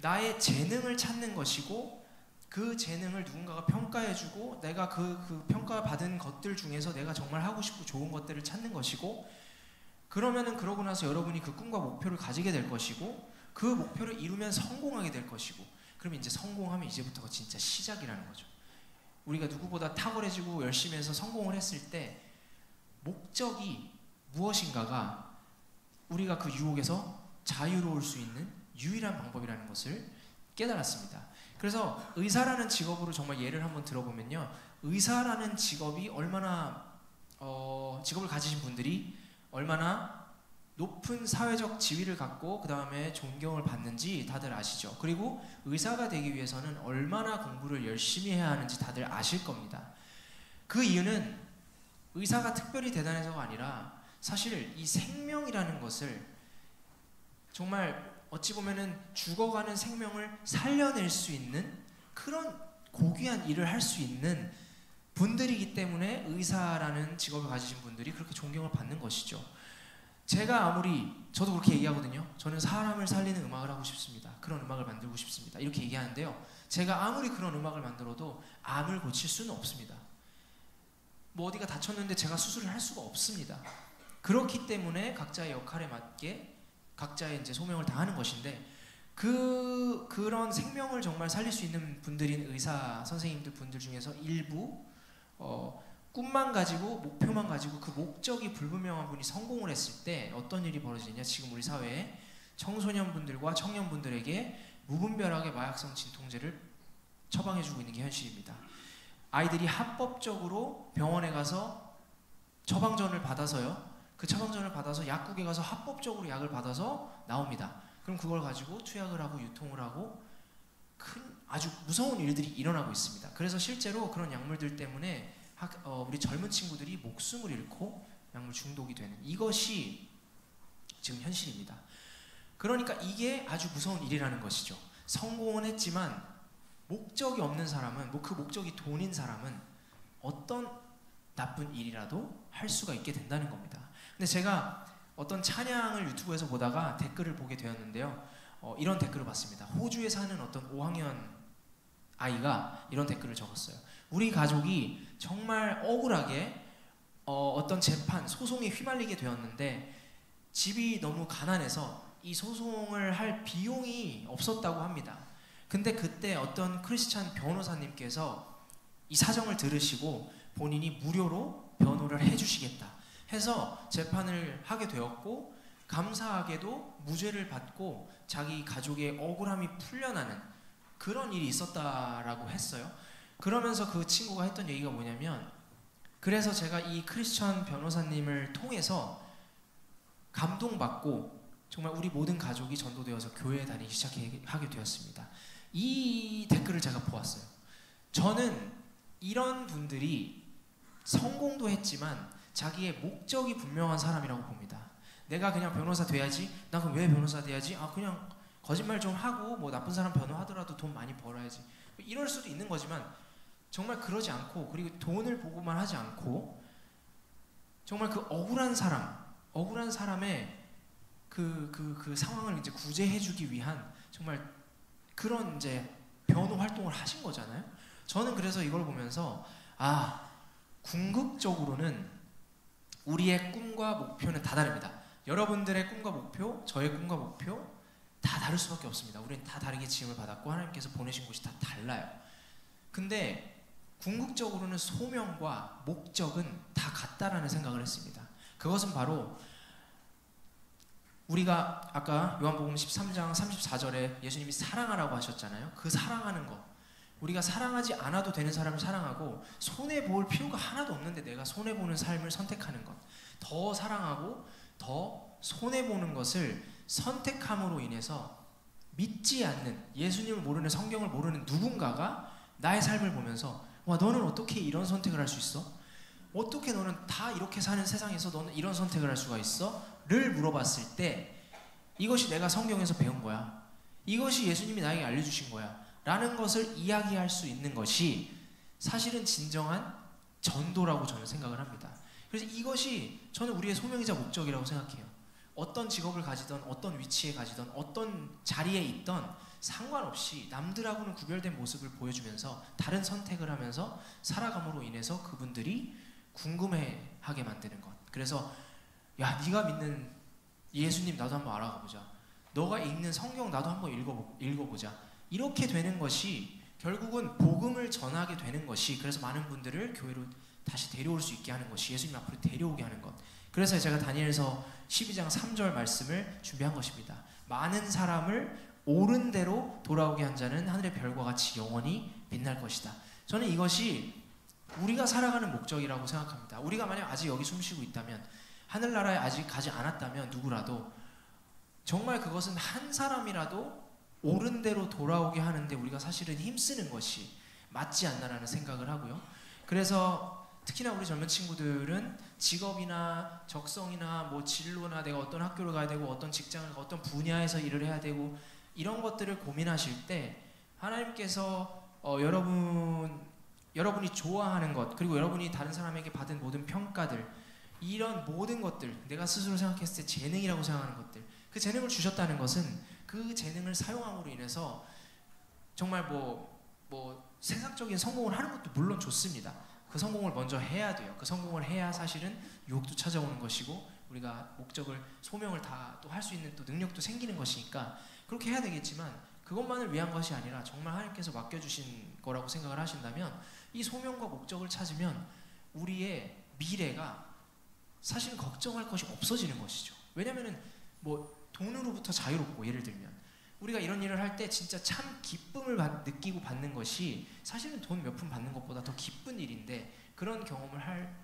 나의 재능을 찾는 것이고, 그 재능을 누군가가 평가해주고 내가 그 평가받은 것들 중에서 내가 정말 하고 싶고 좋은 것들을 찾는 것이고, 그러면은 그러고 나서 여러분이 그 꿈과 목표를 가지게 될 것이고, 그 목표를 이루면 성공하게 될 것이고, 그러면 이제 성공하면 이제부터가 진짜 시작이라는 거죠. 우리가 누구보다 탁월해지고 열심히 해서 성공을 했을 때 목적이 무엇인가가 우리가 그 유혹에서 자유로울 수 있는 유일한 방법이라는 것을 깨달았습니다. 그래서 의사라는 직업으로 정말 예를 한번 들어보면요, 의사라는 직업이 얼마나 직업을 가지신 분들이 얼마나 높은 사회적 지위를 갖고 그 다음에 존경을 받는지 다들 아시죠? 그리고 의사가 되기 위해서는 얼마나 공부를 열심히 해야 하는지 다들 아실 겁니다. 그 이유는 의사가 특별히 대단해서가 아니라 사실 이 생명이라는 것을 정말 어찌 보면은 죽어가는 생명을 살려낼 수 있는 그런 고귀한 일을 할 수 있는 분들이기 때문에 의사라는 직업을 가지신 분들이 그렇게 존경을 받는 것이죠. 저도 그렇게 얘기하거든요. 저는 사람을 살리는 음악을 하고 싶습니다. 그런 음악을 만들고 싶습니다. 이렇게 얘기하는데요. 제가 아무리 그런 음악을 만들어도 암을 고칠 수는 없습니다. 어디가 다쳤는데 제가 수술을 할 수가 없습니다. 그렇기 때문에 각자의 역할에 맞게 각자의 이제 소명을 다하는 것인데, 그런 생명을 정말 살릴 수 있는 분들인 의사 선생님들 분들 중에서 일부 꿈만 가지고 목표만 가지고 그 목적이 불분명한 분이 성공을 했을 때 어떤 일이 벌어지느냐, 지금 우리 사회에 청소년분들과 청년분들에게 무분별하게 마약성 진통제를 처방해주고 있는 게 현실입니다. 아이들이 합법적으로 병원에 가서 처방전을 받아서요. 그 처방전을 받아서 약국에 가서 합법적으로 약을 받아서 나옵니다. 그럼 그걸 가지고 투약을 하고 유통을 하고 큰 아주 무서운 일들이 일어나고 있습니다. 그래서 실제로 그런 약물들 때문에 우리 젊은 친구들이 목숨을 잃고 약물 중독이 되는 이것이 지금 현실입니다. 그러니까 이게 아주 무서운 일이라는 것이죠. 성공은 했지만 목적이 없는 사람은, 그 목적이 돈인 사람은 어떤 나쁜 일이라도 할 수가 있게 된다는 겁니다. 근데 제가 어떤 찬양을 유튜브에서 보다가 댓글을 보게 되었는데요. 이런 댓글을 봤습니다. 호주에 사는 어떤 5학년 아이가 이런 댓글을 적었어요. 우리 가족이 정말 억울하게 어떤 재판, 소송에 휘말리게 되었는데 집이 너무 가난해서 이 소송을 할 비용이 없었다고 합니다. 근데 그때 어떤 크리스찬 변호사님께서 이 사정을 들으시고 본인이 무료로 변호를 해주시겠다 해서 재판을 하게 되었고, 감사하게도 무죄를 받고 자기 가족의 억울함이 풀려나는 그런 일이 있었다라고 했어요. 그러면서 그 친구가 했던 얘기가 뭐냐면, 그래서 제가 이 크리스천 변호사님을 통해서 감동받고 정말 우리 모든 가족이 전도되어서 교회에 다니기 시작하게 되었습니다. 이 댓글을 제가 보았어요. 저는 이런 분들이 성공도 했지만 자기의 목적이 분명한 사람이라고 봅니다. 내가 그냥 변호사 돼야지, 나 그럼 왜 변호사 돼야지? 그냥 거짓말 좀 하고 뭐 나쁜 사람 변호하더라도 돈 많이 벌어야지, 이럴 수도 있는 거지만 정말 그러지 않고, 그리고 돈을 보고만 하지 않고 정말 그 억울한 사람의 그 상황을 이제 구제해주기 위한 정말 그런 이제 변호 활동을 하신 거잖아요. 저는 그래서 이걸 보면서 궁극적으로는 우리의 꿈과 목표는 다 다릅니다. 여러분들의 꿈과 목표, 저의 꿈과 목표 다 다를 수밖에 없습니다. 우리는 다 다르게 지음을 받았고 하나님께서 보내신 곳이 다 달라요. 근데 궁극적으로는 소명과 목적은 다 같다라는 생각을 했습니다. 그것은 바로 우리가 아까 요한복음 13장 34절에 예수님이 사랑하라고 하셨잖아요. 그 사랑하는 것, 우리가 사랑하지 않아도 되는 사람을 사랑하고 손해볼 필요가 하나도 없는데 내가 손해보는 삶을 선택하는 것, 더 사랑하고 더 손해보는 것을 선택함으로 인해서 믿지 않는, 예수님을 모르는, 성경을 모르는 누군가가 나의 삶을 보면서 와, 너는 어떻게 이런 선택을 할 수 있어? 어떻게 너는 다 이렇게 사는 세상에서 너는 이런 선택을 할 수가 있어? 를 물어봤을 때 이것이 내가 성경에서 배운 거야, 이것이 예수님이 나에게 알려주신 거야 라는 것을 이야기할 수 있는 것이 사실은 진정한 전도라고 저는 생각을 합니다. 그래서 이것이 저는 우리의 소명이자 목적이라고 생각해요. 어떤 직업을 가지던, 어떤 위치에 가지던, 어떤 자리에 있던 상관없이 남들하고는 구별된 모습을 보여주면서 다른 선택을 하면서 살아감으로 인해서 그분들이 궁금해하게 만드는 것. 그래서 야, 네가 믿는 예수님 나도 한번 알아가보자, 너가 읽는 성경 나도 한번 읽어보자, 이렇게 되는 것이 결국은 복음을 전하게 되는 것이, 그래서 많은 분들을 교회로 다시 데려올 수 있게 하는 것이, 예수님 앞으로 데려오게 하는 것. 그래서 제가 다니엘서 12장 3절 말씀을 준비한 것입니다. 많은 사람을 옳은 대로 돌아오게 한 자는 하늘의 별과 같이 영원히 빛날 것이다. 저는 이것이 우리가 살아가는 목적이라고 생각합니다. 우리가 만약 아직 여기 숨쉬고 있다면, 하늘나라에 아직 가지 않았다면 누구라도 정말 그것은 한 사람이라도 옳은 대로 돌아오게 하는데 우리가 사실은 힘쓰는 것이 맞지 않나라는 생각을 하고요. 그래서 특히나 우리 젊은 친구들은 직업이나 적성이나 뭐 진로나 내가 어떤 학교를 가야 되고 어떤 직장을 어떤 분야에서 일을 해야 되고 이런 것들을 고민하실 때 하나님께서 여러분이 좋아하는 것, 그리고 여러분이 다른 사람에게 받은 모든 평가들, 이런 모든 것들, 내가 스스로 생각했을 때 재능이라고 생각하는 것들, 그 재능을 주셨다는 것은 그 재능을 사용함으로 인해서 정말 뭐 세상적인 성공을 하는 것도 물론 좋습니다. 그 성공을 먼저 해야 돼요. 그 성공을 해야 사실은 유혹도 찾아오는 것이고 우리가 목적을, 소명을 다 또 할 수 있는 또 능력도 생기는 것이니까 그렇게 해야 되겠지만, 그것만을 위한 것이 아니라 정말 하나님께서 맡겨주신 거라고 생각을 하신다면 이 소명과 목적을 찾으면 우리의 미래가 사실은 걱정할 것이 없어지는 것이죠. 왜냐면은 뭐 돈으로부터 자유롭고, 예를 들면 우리가 이런 일을 할 때 진짜 참 기쁨을 느끼고 받는 것이 사실은 돈 몇 푼 받는 것보다 더 기쁜 일인데, 그런 경험을 할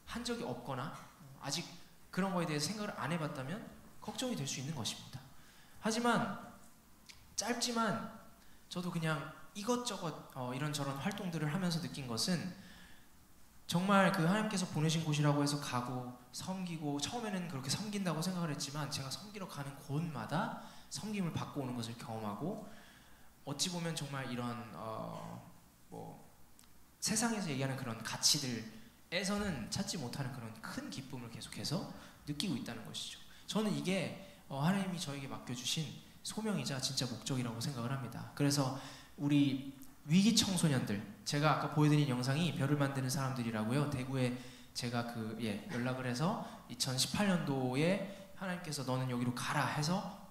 한 적이 없거나 아직 그런 거에 대해서 생각을 안 해봤다면 걱정이 될 수 있는 것입니다. 하지만 짧지만 저도 그냥 이것저것 이런저런 활동들을 하면서 느낀 것은 정말 그 하나님께서 보내신 곳이라고 해서 가고 섬기고 처음에는 그렇게 섬긴다고 생각을 했지만 제가 섬기러 가는 곳마다 섬김을 받고 오는 것을 경험하고 어찌 보면 정말 이런 뭐 세상에서 얘기하는 그런 가치들에서는 찾지 못하는 그런 큰 기쁨을 계속해서 느끼고 있다는 것이죠. 저는 이게 하나님이 저에게 맡겨주신 소명이자 진짜 목적이라고 생각을 합니다. 그래서 우리 위기 청소년들, 제가 아까 보여드린 영상이 별을 만드는 사람들이라고요. 대구에 제가 연락을 해서 2018년도에 하나님께서 너는 여기로 가라 해서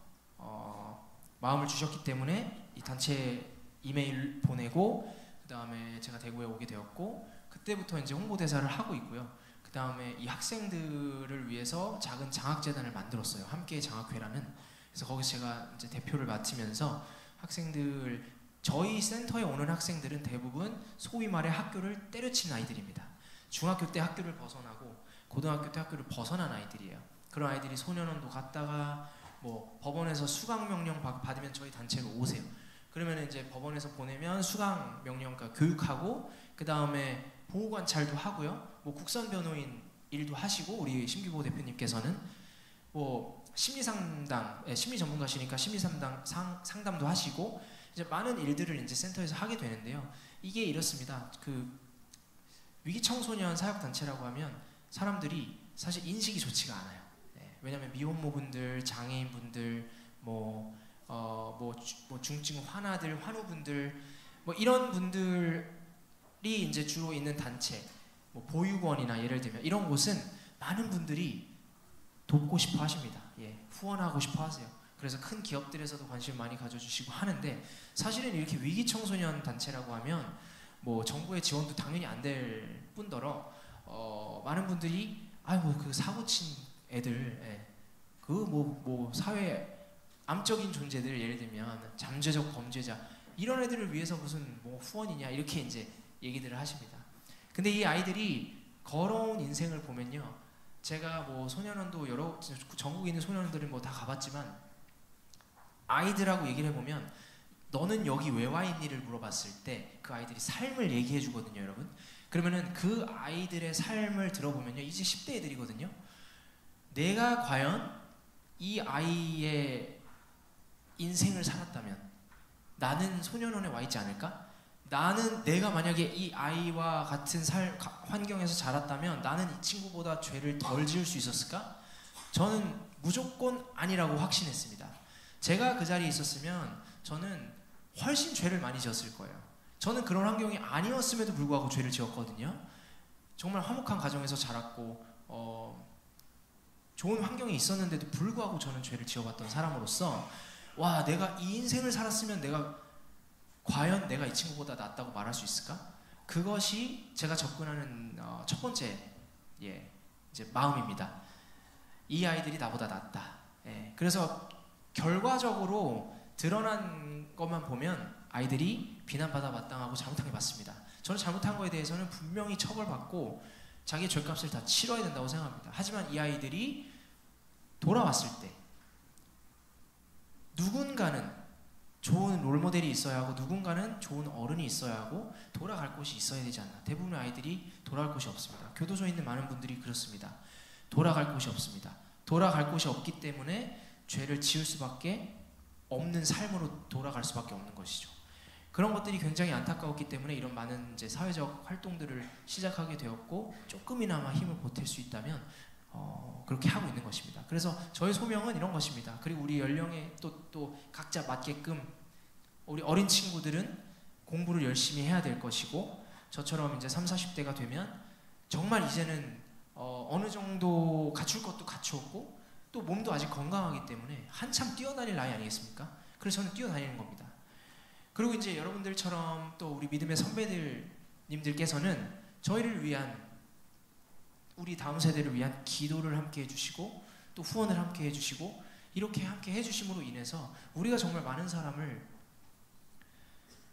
마음을 주셨기 때문에 이 단체 이메일 보내고 그 다음에 제가 대구에 오게 되었고 그때부터 이제 홍보대사를 하고 있고요. 그 다음에 이 학생들을 위해서 작은 장학재단을 만들었어요. 함께 장학회라는. 그래서 거기서 제가 이제 대표를 맡으면서 학생들, 저희 센터에 오는 학생들은 대부분 소위 말해 학교를 때려친 아이들입니다. 중학교 때 학교를 벗어나고 고등학교 때 학교를 벗어난 아이들이에요. 그런 아이들이 소년원도 갔다가 뭐 법원에서 수강 명령 받으면 저희 단체로 오세요. 그러면 이제 법원에서 보내면 수강 명령, 그러니까 교육하고 그 다음에 보호관찰도 하고요. 뭐 국선 변호인 일도 하시고 우리 심규보 대표님께서는 뭐 심리상담, 심리 전문가시니까 상담도 하시고 이제 많은 일들을 이제 센터에서 하게 되는데요. 이게 이렇습니다. 그 위기 청소년 사역 단체라고 하면 사람들이 사실 인식이 좋지가 않아요. 왜냐하면 미혼모분들, 장애인분들, 뭐 중증 환아들, 환우분들, 뭐 이런 분들이 이제 주로 있는 단체, 뭐 보육원이나 예를 들면 이런 곳은 많은 분들이 돕고 싶어 하십니다. 후원하고 싶어 하세요. 그래서 큰 기업들에서도 관심을 많이 가져주시고 하는데 사실은 이렇게 위기 청소년 단체라고 하면 뭐 정부의 지원도 당연히 안 될 뿐더러 많은 분들이 그 사고 친 애들, 그 뭐 사회 암적인 존재들, 예를 들면 잠재적 범죄자 이런 애들을 위해서 무슨 뭐 후원이냐 이렇게 이제 얘기들을 하십니다. 근데 이 아이들이 걸어온 인생을 보면요, 제가 뭐 소년원도 여러 전국에 있는 소년원들은 뭐 다 가봤지만 아이들하고 얘기를 해보면 너는 여기 왜 와 있니를 물어봤을 때 그 아이들이 삶을 얘기해 주거든요, 여러분. 그러면은 그 아이들의 삶을 들어보면요, 이제 10대 애들이거든요. 내가 과연 이 아이의 인생을 살았다면 나는 소년원에 와 있지 않을까? 내가 만약에 이 아이와 같은 환경에서 자랐다면 나는 이 친구보다 죄를 덜 지을 수 있었을까? 저는 무조건 아니라고 확신했습니다. 제가 그 자리에 있었으면 저는 훨씬 죄를 많이 지었을 거예요. 저는 그런 환경이 아니었음에도 불구하고 죄를 지었거든요. 정말 화목한 가정에서 자랐고 좋은 환경이 있었는데도 불구하고 저는 죄를 지어봤던 사람으로서 와, 내가 이 인생을 살았으면 과연 내가 이 친구보다 낫다고 말할 수 있을까? 그것이 제가 접근하는 첫 번째 이제 마음입니다. 이 아이들이 나보다 낫다. 그래서 결과적으로 드러난 것만 보면 아이들이 비난받아 마땅하고 잘못한 게 맞습니다. 저는 잘못한 거에 대해서는 분명히 처벌받고 자기의 죄값을 다 치러야 된다고 생각합니다. 하지만 이 아이들이 돌아왔을 때 누군가는 좋은 롤모델이 있어야 하고 누군가는 좋은 어른이 있어야 하고 돌아갈 곳이 있어야 되지 않나. 대부분의 아이들이 돌아갈 곳이 없습니다. 교도소에 있는 많은 분들이 그렇습니다. 돌아갈 곳이 없습니다. 돌아갈 곳이 없기 때문에 죄를 지을 수밖에 없는 삶으로 돌아갈 수밖에 없는 것이죠. 그런 것들이 굉장히 안타까웠기 때문에 이런 많은 이제 사회적 활동들을 시작하게 되었고 조금이나마 힘을 보탤 수 있다면 그렇게 하고 있는 것입니다. 그래서 저의 소명은 이런 것입니다. 그리고 우리 연령에 또 각자 맞게끔 우리 어린 친구들은 공부를 열심히 해야 될 것이고 저처럼 이제 30, 40대가 되면 정말 이제는 어느 정도 갖출 것도 갖추었고 또 몸도 아직 건강하기 때문에 한참 뛰어다닐 나이 아니겠습니까? 그래서 저는 뛰어다니는 겁니다. 그리고 이제 여러분들처럼 또 우리 믿음의 선배님들께서는 저희를 위한 우리 다음 세대를 위한 기도를 함께 해주시고 또 후원을 함께 해주시고 이렇게 함께 해주심으로 인해서 우리가 정말 많은 사람을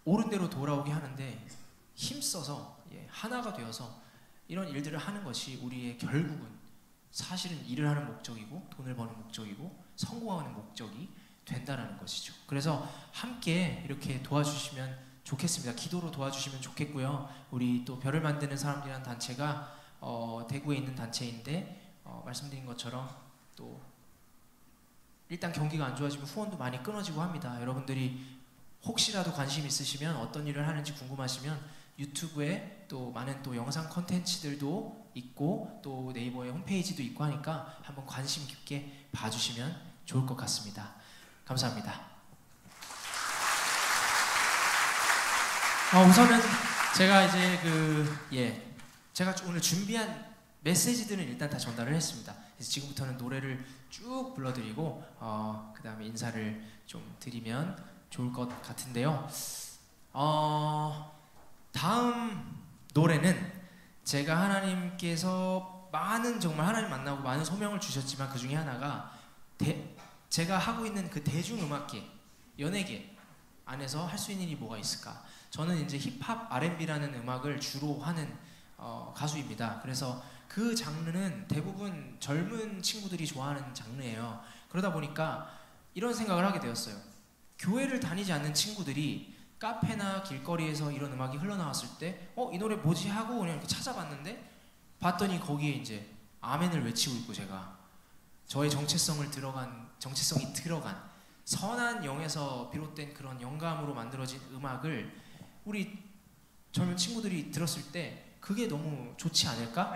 옳은 대로 돌아오게 하는데 힘써서 하나가 되어서 이런 일들을 하는 것이 우리의 결국은 사실은 일을 하는 목적이고 돈을 버는 목적이고 성공하는 목적이 된다는 것이죠. 그래서 함께 이렇게 도와주시면 좋겠습니다. 기도로 도와주시면 좋겠고요. 우리 또 별을 만드는 사람들이라는 단체가 대구에 있는 단체인데 말씀드린 것처럼 또 일단 경기가 안 좋아지면 후원도 많이 끊어지고 합니다. 여러분들이 혹시라도 관심 있으시면 어떤 일을 하는지 궁금하시면 유튜브에 또 많은 또 영상 콘텐츠들도 있고 또 네이버에 홈페이지도 있고 하니까 한번 관심 깊게 봐주시면 좋을 것 같습니다. 감사합니다. 우선은 제가 이제 제가 오늘 준비한 메시지들은 일단 다 전달을 했습니다. 그래서 지금부터는 노래를 쭉 불러드리고 그 다음에 인사를 좀 드리면 좋을 것 같은데요. 다음 노래는 제가 하나님께서 정말 하나님 만나고 많은 소명을 주셨지만 그 중에 하나가 제가 하고 있는 그 대중음악계, 연예계 안에서 할 수 있는 일이 뭐가 있을까? 저는 이제 힙합, R&B라는 음악을 주로 하는 가수입니다. 그래서 그 장르는 대부분 젊은 친구들이 좋아하는 장르예요. 그러다 보니까 이런 생각을 하게 되었어요. 교회를 다니지 않는 친구들이 카페나 길거리에서 이런 음악이 흘러나왔을 때 이 노래 뭐지? 하고 그냥 이렇게 찾아봤는데 봤더니 거기에 이제 아멘을 외치고 있고 제가 저의 정체성이 들어간 선한 영에서 비롯된 그런 영감으로 만들어진 음악을 우리 젊은 친구들이 들었을 때 그게 너무 좋지 않을까?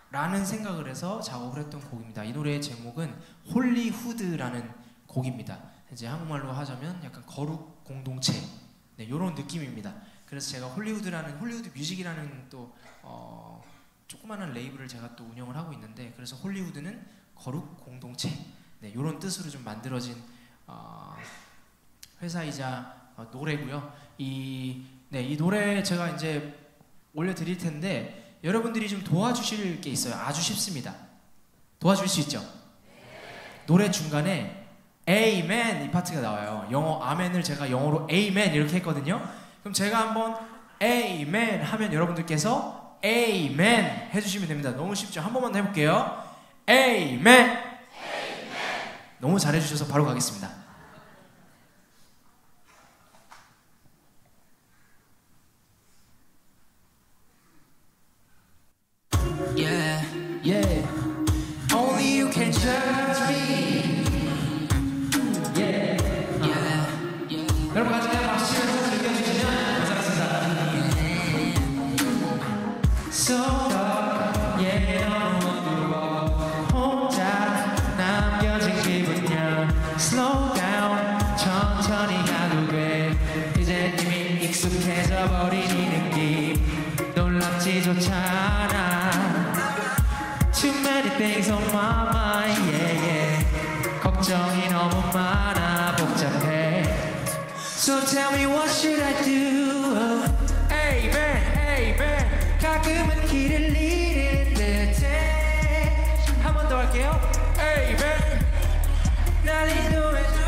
라는 생각을 해서 작업을 했던 곡입니다. 이 노래의 제목은 홀리후드라는 곡입니다. 이제 한국말로 하자면 약간 거룩 공동체 이런 느낌입니다. 그래서 제가 홀리우드 뮤직이라는 또 조그마한 레이블을 제가 또 운영을 하고 있는데 그래서 홀리우드는 거룩 공동체 이런 뜻으로 좀 만들어진 회사이자 노래고요. 이 노래 제가 이제 올려드릴 텐데 여러분들이 좀 도와주실 게 있어요. 아주 쉽습니다. 도와줄 수 있죠? 노래 중간에 Amen 이 파트가 나와요. 영어 아멘을 제가 영어로 Amen 이렇게 했거든요. 그럼 제가 한번 Amen 하면 여러분들께서 Amen 해주시면 됩니다. 너무 쉽죠? 한 번만 더 해볼게요. Amen. 너무 잘해주셔서 바로 가겠습니다. Yeah, yeah. Only you can judge me. Yeah, yeah, yeah. 여러분 같이 그냥 박수 치면서 즐겨주시면 감사하겠습니다. So dark, yeah, 너무 어두워. 혼자 남겨진 기분이야. Slow down, 천천히 가도 돼. 이제 이미 익숙해져 버린 이 느낌. 놀랍지조차 않아. Too many things on my mind, yeah, yeah. 걱정이 너무 많아, 복잡해. So tell me what should I do? Amen, amen. 가끔은 길을 잃은 듯해. 한 번 더 할게요. Amen. 날 인도해줘.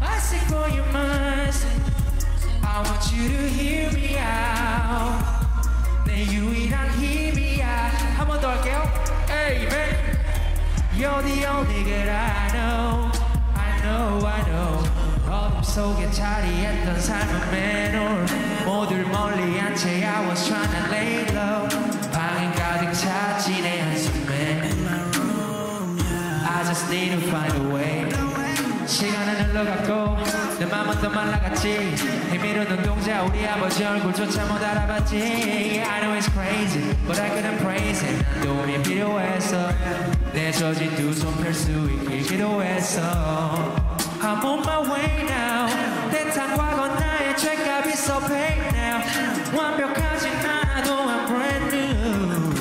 I seek for your mercy. I want you to hear me out. 내 유일한 힘이야. 한 번 더 할게요. Amen. You're the only good I know. I know, I know. 어둠 속에 자리했던 삶은 맨홀. 모두를 멀리 한 채 I was trying to lay low. 방에 가득 찼지 내 한숨에. I just need to find a way. 시간은 흘러갔고 내 맘은 더 말라갔지. 힘이로 눈동자 우리 아버지 얼굴조차 못 알아봤지. I know it's crazy but I couldn't praise it. 난 도움이 필요했어. 내 젖은 두 손 펼 수 있길 기도했어. I'm on my way now. 대탄 과거 나의 죄값이 so paid now. 완벽하진 않아도 I'm brand new.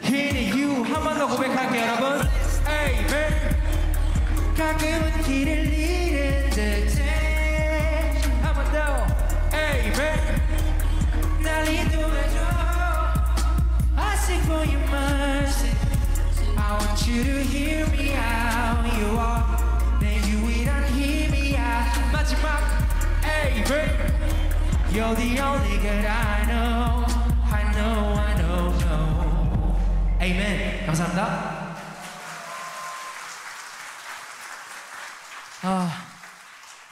Hitting you. 한 번 더 고백할게요 여러분. Amen. 가끔은 길을 잃은 듯해. 한 번 더. Amen. 날 인도해줘. I seek for your mercy. I want you to hear me out. You are 내 유일한 힘이야. 마지막 Amen. You're the only good I know. 감사합니다.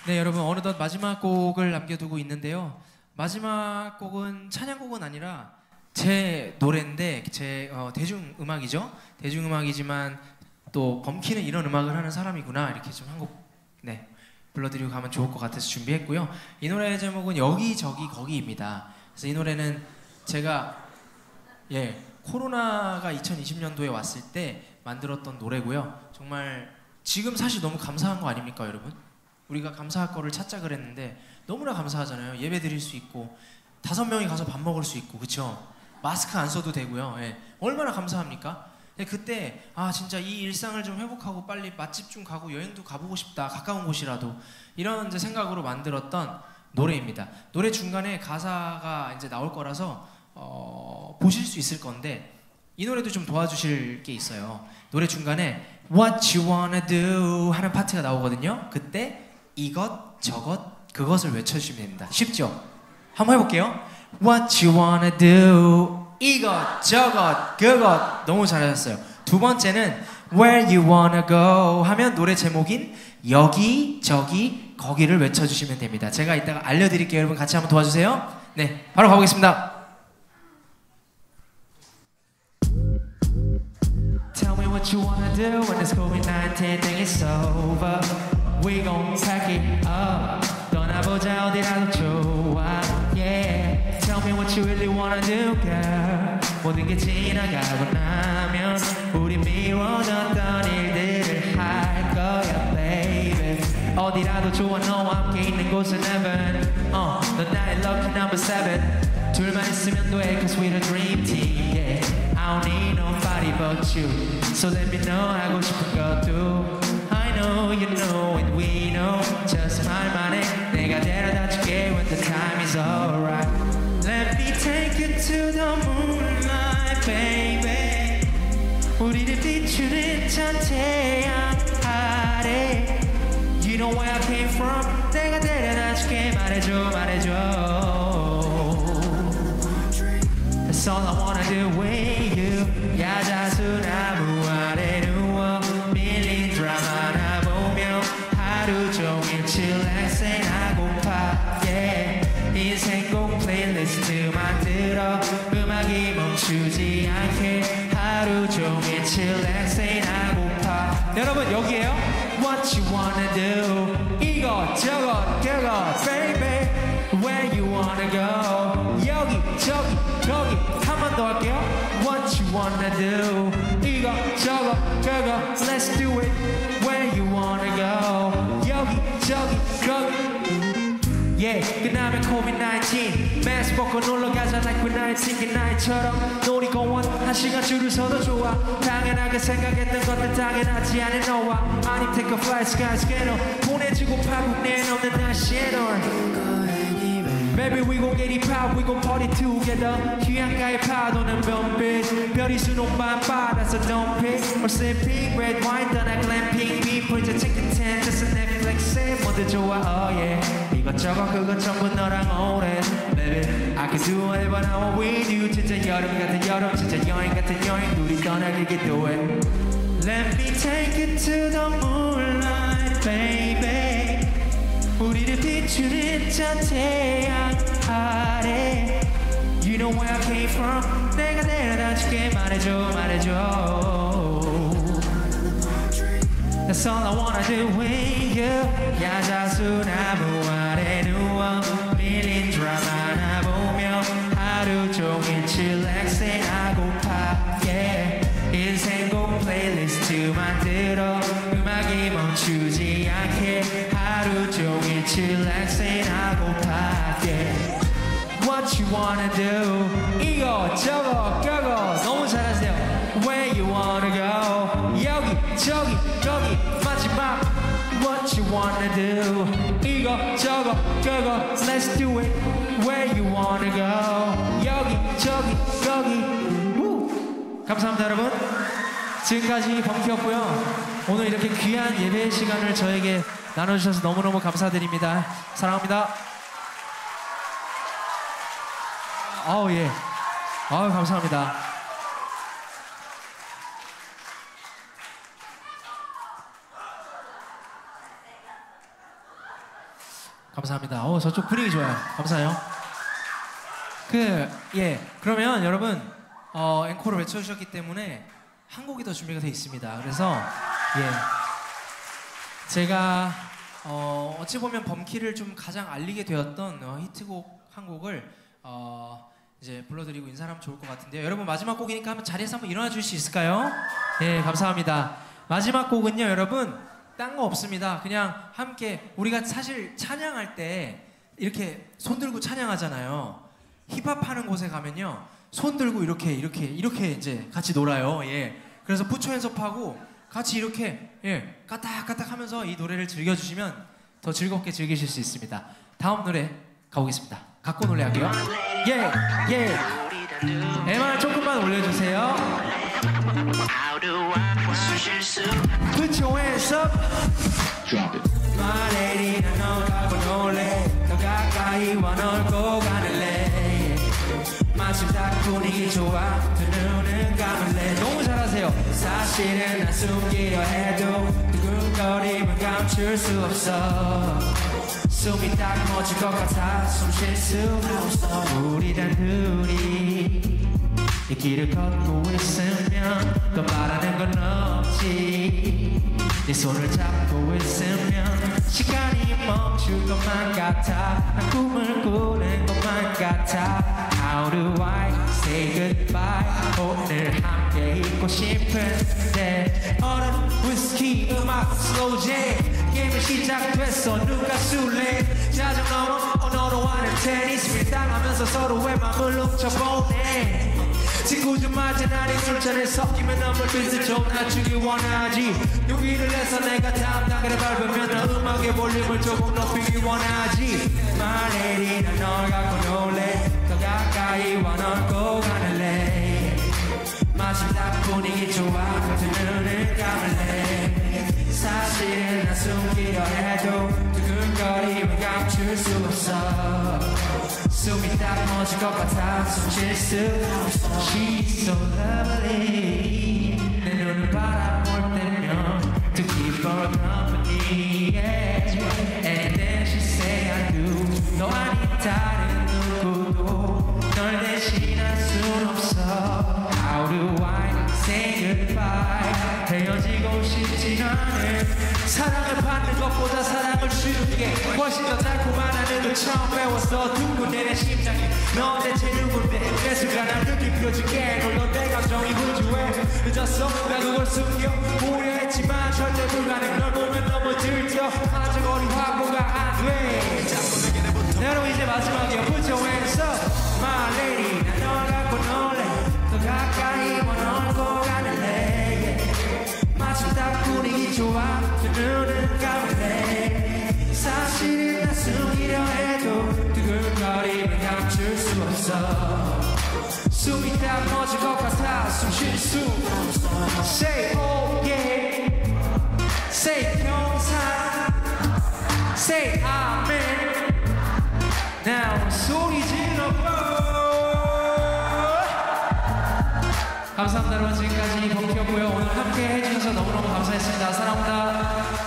네, 여러분 어느덧 마지막 곡을 남겨두고 있는데요. 마지막 곡은 찬양곡은 아니라 제 노래인데 제 대중음악이죠. 대중음악이지만 또 범키는 이런 음악을 하는 사람이구나 이렇게 좀 한 곡 불러드리고 가면 좋을 것 같아서 준비했고요. 이 노래 제목은 여기저기 거기입니다. 그래서 이 노래는 제가 코로나가 2020년도에 왔을 때 만들었던 노래고요. 정말 지금 사실 너무 감사한 거 아닙니까, 여러분? 우리가 감사할 거를 찾자 그랬는데 너무나 감사하잖아요. 예배 드릴 수 있고 5명이 가서 밥 먹을 수 있고, 그쵸? 마스크 안 써도 되고요. 얼마나 감사합니까? 그때 진짜 이 일상을 좀 회복하고 빨리 맛집 좀 가고 여행도 가보고 싶다, 가까운 곳이라도, 이런 이제 생각으로 만들었던 노래입니다. 노래 중간에 가사가 이제 나올 거라서 보실 수 있을 건데 이 노래도 좀 도와주실 게 있어요. 노래 중간에 What you wanna do 하는 파트가 나오거든요. 그때 이것 저것 그것을 외쳐주시면 됩니다. 쉽죠? 한번 해볼게요. What you wanna do, 이것 저것 그것. 너무 잘하셨어요. 두 번째는 Where you wanna go 하면 노래 제목인 여기 저기 거기를 외쳐주시면 됩니다. 제가 이따가 알려드릴게요. 여러분 같이 한번 도와주세요. 네, 바로 가보겠습니다. Tell me what you wanna do when this COVID-19 thing is over. We gon' pack it up. 떠나보자 어디라도 좋아. Yeah. Tell me what you really wanna do, girl. 모든 게 지나가고 나면 우리 미워졌던 일들을 할 거야, baby. 어디라도 좋아, 너와 함께 있는 곳은 heaven. 넌 나의 lucky number 7. 둘만 있으면 돼, cause we're a dream team, yeah. I don't need nobody but you. So let me know 하고 싶은 것도. I know you know and we know. Just 말만 해, 내가 데려다 줄게 when the time is alright. Let me take you to the moonlight, baby. 우리를 비추는 전 태양 아래. You know where I came from. 내가 데려다 줄게. 말해줘 말해줘. That's all I wanna do with you. 야자수나무 아래 누워 밀린 드라마나 보며 하루 종일 칠레슨 하고파. Yeah. 인생 꼭 플레이리스트 만들어 음악이 멈추지 않게 하루 종일 칠레슨 하고파. 여러분 여기에요. What you wanna do, 이것 저것 그것, baby. Where you wanna go, 여기 저기 거기. 한 번 더 할게요. What you wanna do, 이것 저것 그것, let's do it. Where you wanna go, 여기 저기 거기. Yeah, 끝나면 COVID-19 마스크 벗고 놀러가자 like we're 19 그 나이처럼. 놀이공원 1시간 줄을 서도 좋아. 당연하게 생각했던 것들 당연하지 않은 너와. 아님 take a flight skyscanner 보내주고 파국 내놓는 날씨에 널. Baby we gon' get it pop, we gon' party together. 휴양가의 파도는 별빛 별이 수놓은 밤바다서 don't pick or sipping red wine 떠나 glamping. people 이제 check the tent just a Netflix에 뭐들 좋아 oh yeah. 이것저것 그것 전부 너랑 오래 baby. I can do whatever I want with you. 진짜 여름 같은 여름 진짜 여행 같은 여행 둘이 떠나게 do it. Let me take you to the moonlight, baby. 우리를 비추는 저 태양 아래. You know where I came from. 내가 데려다 줄게. 말해줘 말해줘. That's all I wanna do with you. 야자수나무 아래 누워 밀린 드라마나 보며 하루 종일 칠렉스 하고파. Yeah. 인생 꼭 플레이리스트 만들어 음악이 멈추지 않게 하루 종일 칠렉스 하고파. Yeah. What you wanna do, 이거 저거 그거. 너무 잘하세요. Where you wanna go, 여기 저기 거기. 마지막 What you wanna do, 이거 저거 그거, let's do it. Where you wanna go, 여기 저기 거기. 감사합니다 여러분. 지금까지 범키였고요. 오늘 이렇게 귀한 예배 시간을 저에게 나눠주셔서 너무너무 감사드립니다. 사랑합니다. 예. 감사합니다. 감사합니다. 저쪽 분위기 좋아요. 감사해요. 그러면 여러분 앵콜을 외쳐주셨기 때문에 한 곡이 더 준비가 되어 있습니다. 그래서 제가 어찌 보면 범키를 좀 가장 알리게 되었던 히트곡 한 곡을 이제 불러드리고 인사하면 좋을 것 같은데요. 여러분 마지막 곡이니까 한번 자리에서 한번 일어나 주실 수 있을까요? 예, 감사합니다. 마지막 곡은요, 여러분 딴 거 없습니다. 그냥 함께 우리가 사실 찬양할 때 이렇게 손 들고 찬양하잖아요. 힙합 하는 곳에 가면요, 손 들고 이렇게 이제 같이 놀아요. 예. 그래서 푸처 연습하고 같이 이렇게 까딱까딱 하면서 이 노래를 즐겨주시면 더 즐겁게 즐기실 수 있습니다. 다음 노래 가보겠습니다. 갖고 놀래할게요. MR 조금만 올려주세요. Put your hands up. Drop it. My lady, 난 널 갖고 놀래. 더 가까이 와 널 꼭 안을래. 마침 딱 분위기 좋아. 두 눈은 감을래. 너무 잘하세요. 사실은 난 숨기려 해도 두근거림은 감출 수 없어. 숨이 딱 멎을 것 같아. 숨 쉴 수 없어. 우리란 둘이 이 길을 걷고 있으면 또 바라는 건 없지. 네 손을 잡고 있으면 시간이 멈출 것만 같아. 난 꿈을 꾸는 것만 같아. How do I say goodbye? 오늘 함께 있고 싶은데 얼음, 위스키, 음악, 슬로우 잼 게임이 시작됐어. 누가 술래? 자전거로 너로 하는 테니스 밀당하면서 서로의 맘을 훔쳐보네. 친구 좀 맞아. 나리 술잔에 섞이면 너물 빛을 좀 낮추기 원하지. 용기를 내서 내가 다음 단계를 밟으면 너 음악의 볼륨을 조금 높이기 원하지. My lady, 난 널 갖고 놀래. 더 가까이 와 널 꼭 안을래. 마침 딱 분위기 좋아. 두 눈을 감을래. 사실은 난 숨기려 해도 두근거림을 감출 수 없어. 숨이 딱 멎을 것 같아. 숨 쉴 수 없어. She's so lovely. 내 눈을 바라볼 때면 to keep her company. And then she say I do. 너 아닌 다른 누구도 널 대신할 순 없어. How do I say goodbye? 헤어지고 싶진 않은 사랑을 받는 것보다 사랑을 주는 게 훨씬 더 달콤하다는 걸 처음 배웠어. 둥근대 내 심장이 넌 대체 누군데 내 순간을 느껴줄게. 물론 내 감정이 분주해. 늦었어. 나 그걸 숨겨 보려 했지만 절대 불가능. 널 보면 너무 들떠. 하나저거리 확보가 안 돼. 여러분 이제 마지막이야. Put your hands up. My lady, 난 널 갖고 놀래. 더 가까이 와 널 꼭 안을래. 마침 딱 분위기 좋아. 두 눈은 감을래. 사실은 난 숨기려 해도 두근거림을 감출 수 없어. 숨이 딱 멎을 것 같아. 숨 쉴 수 없어. Say oh yeah. Say 평상. Say amen. Now 소리 질러봐. 감사합니다. 여러분 지금까지 범키였고요. 오늘 함께 해주셔서 너무너무 감사했습니다. 사랑합니다.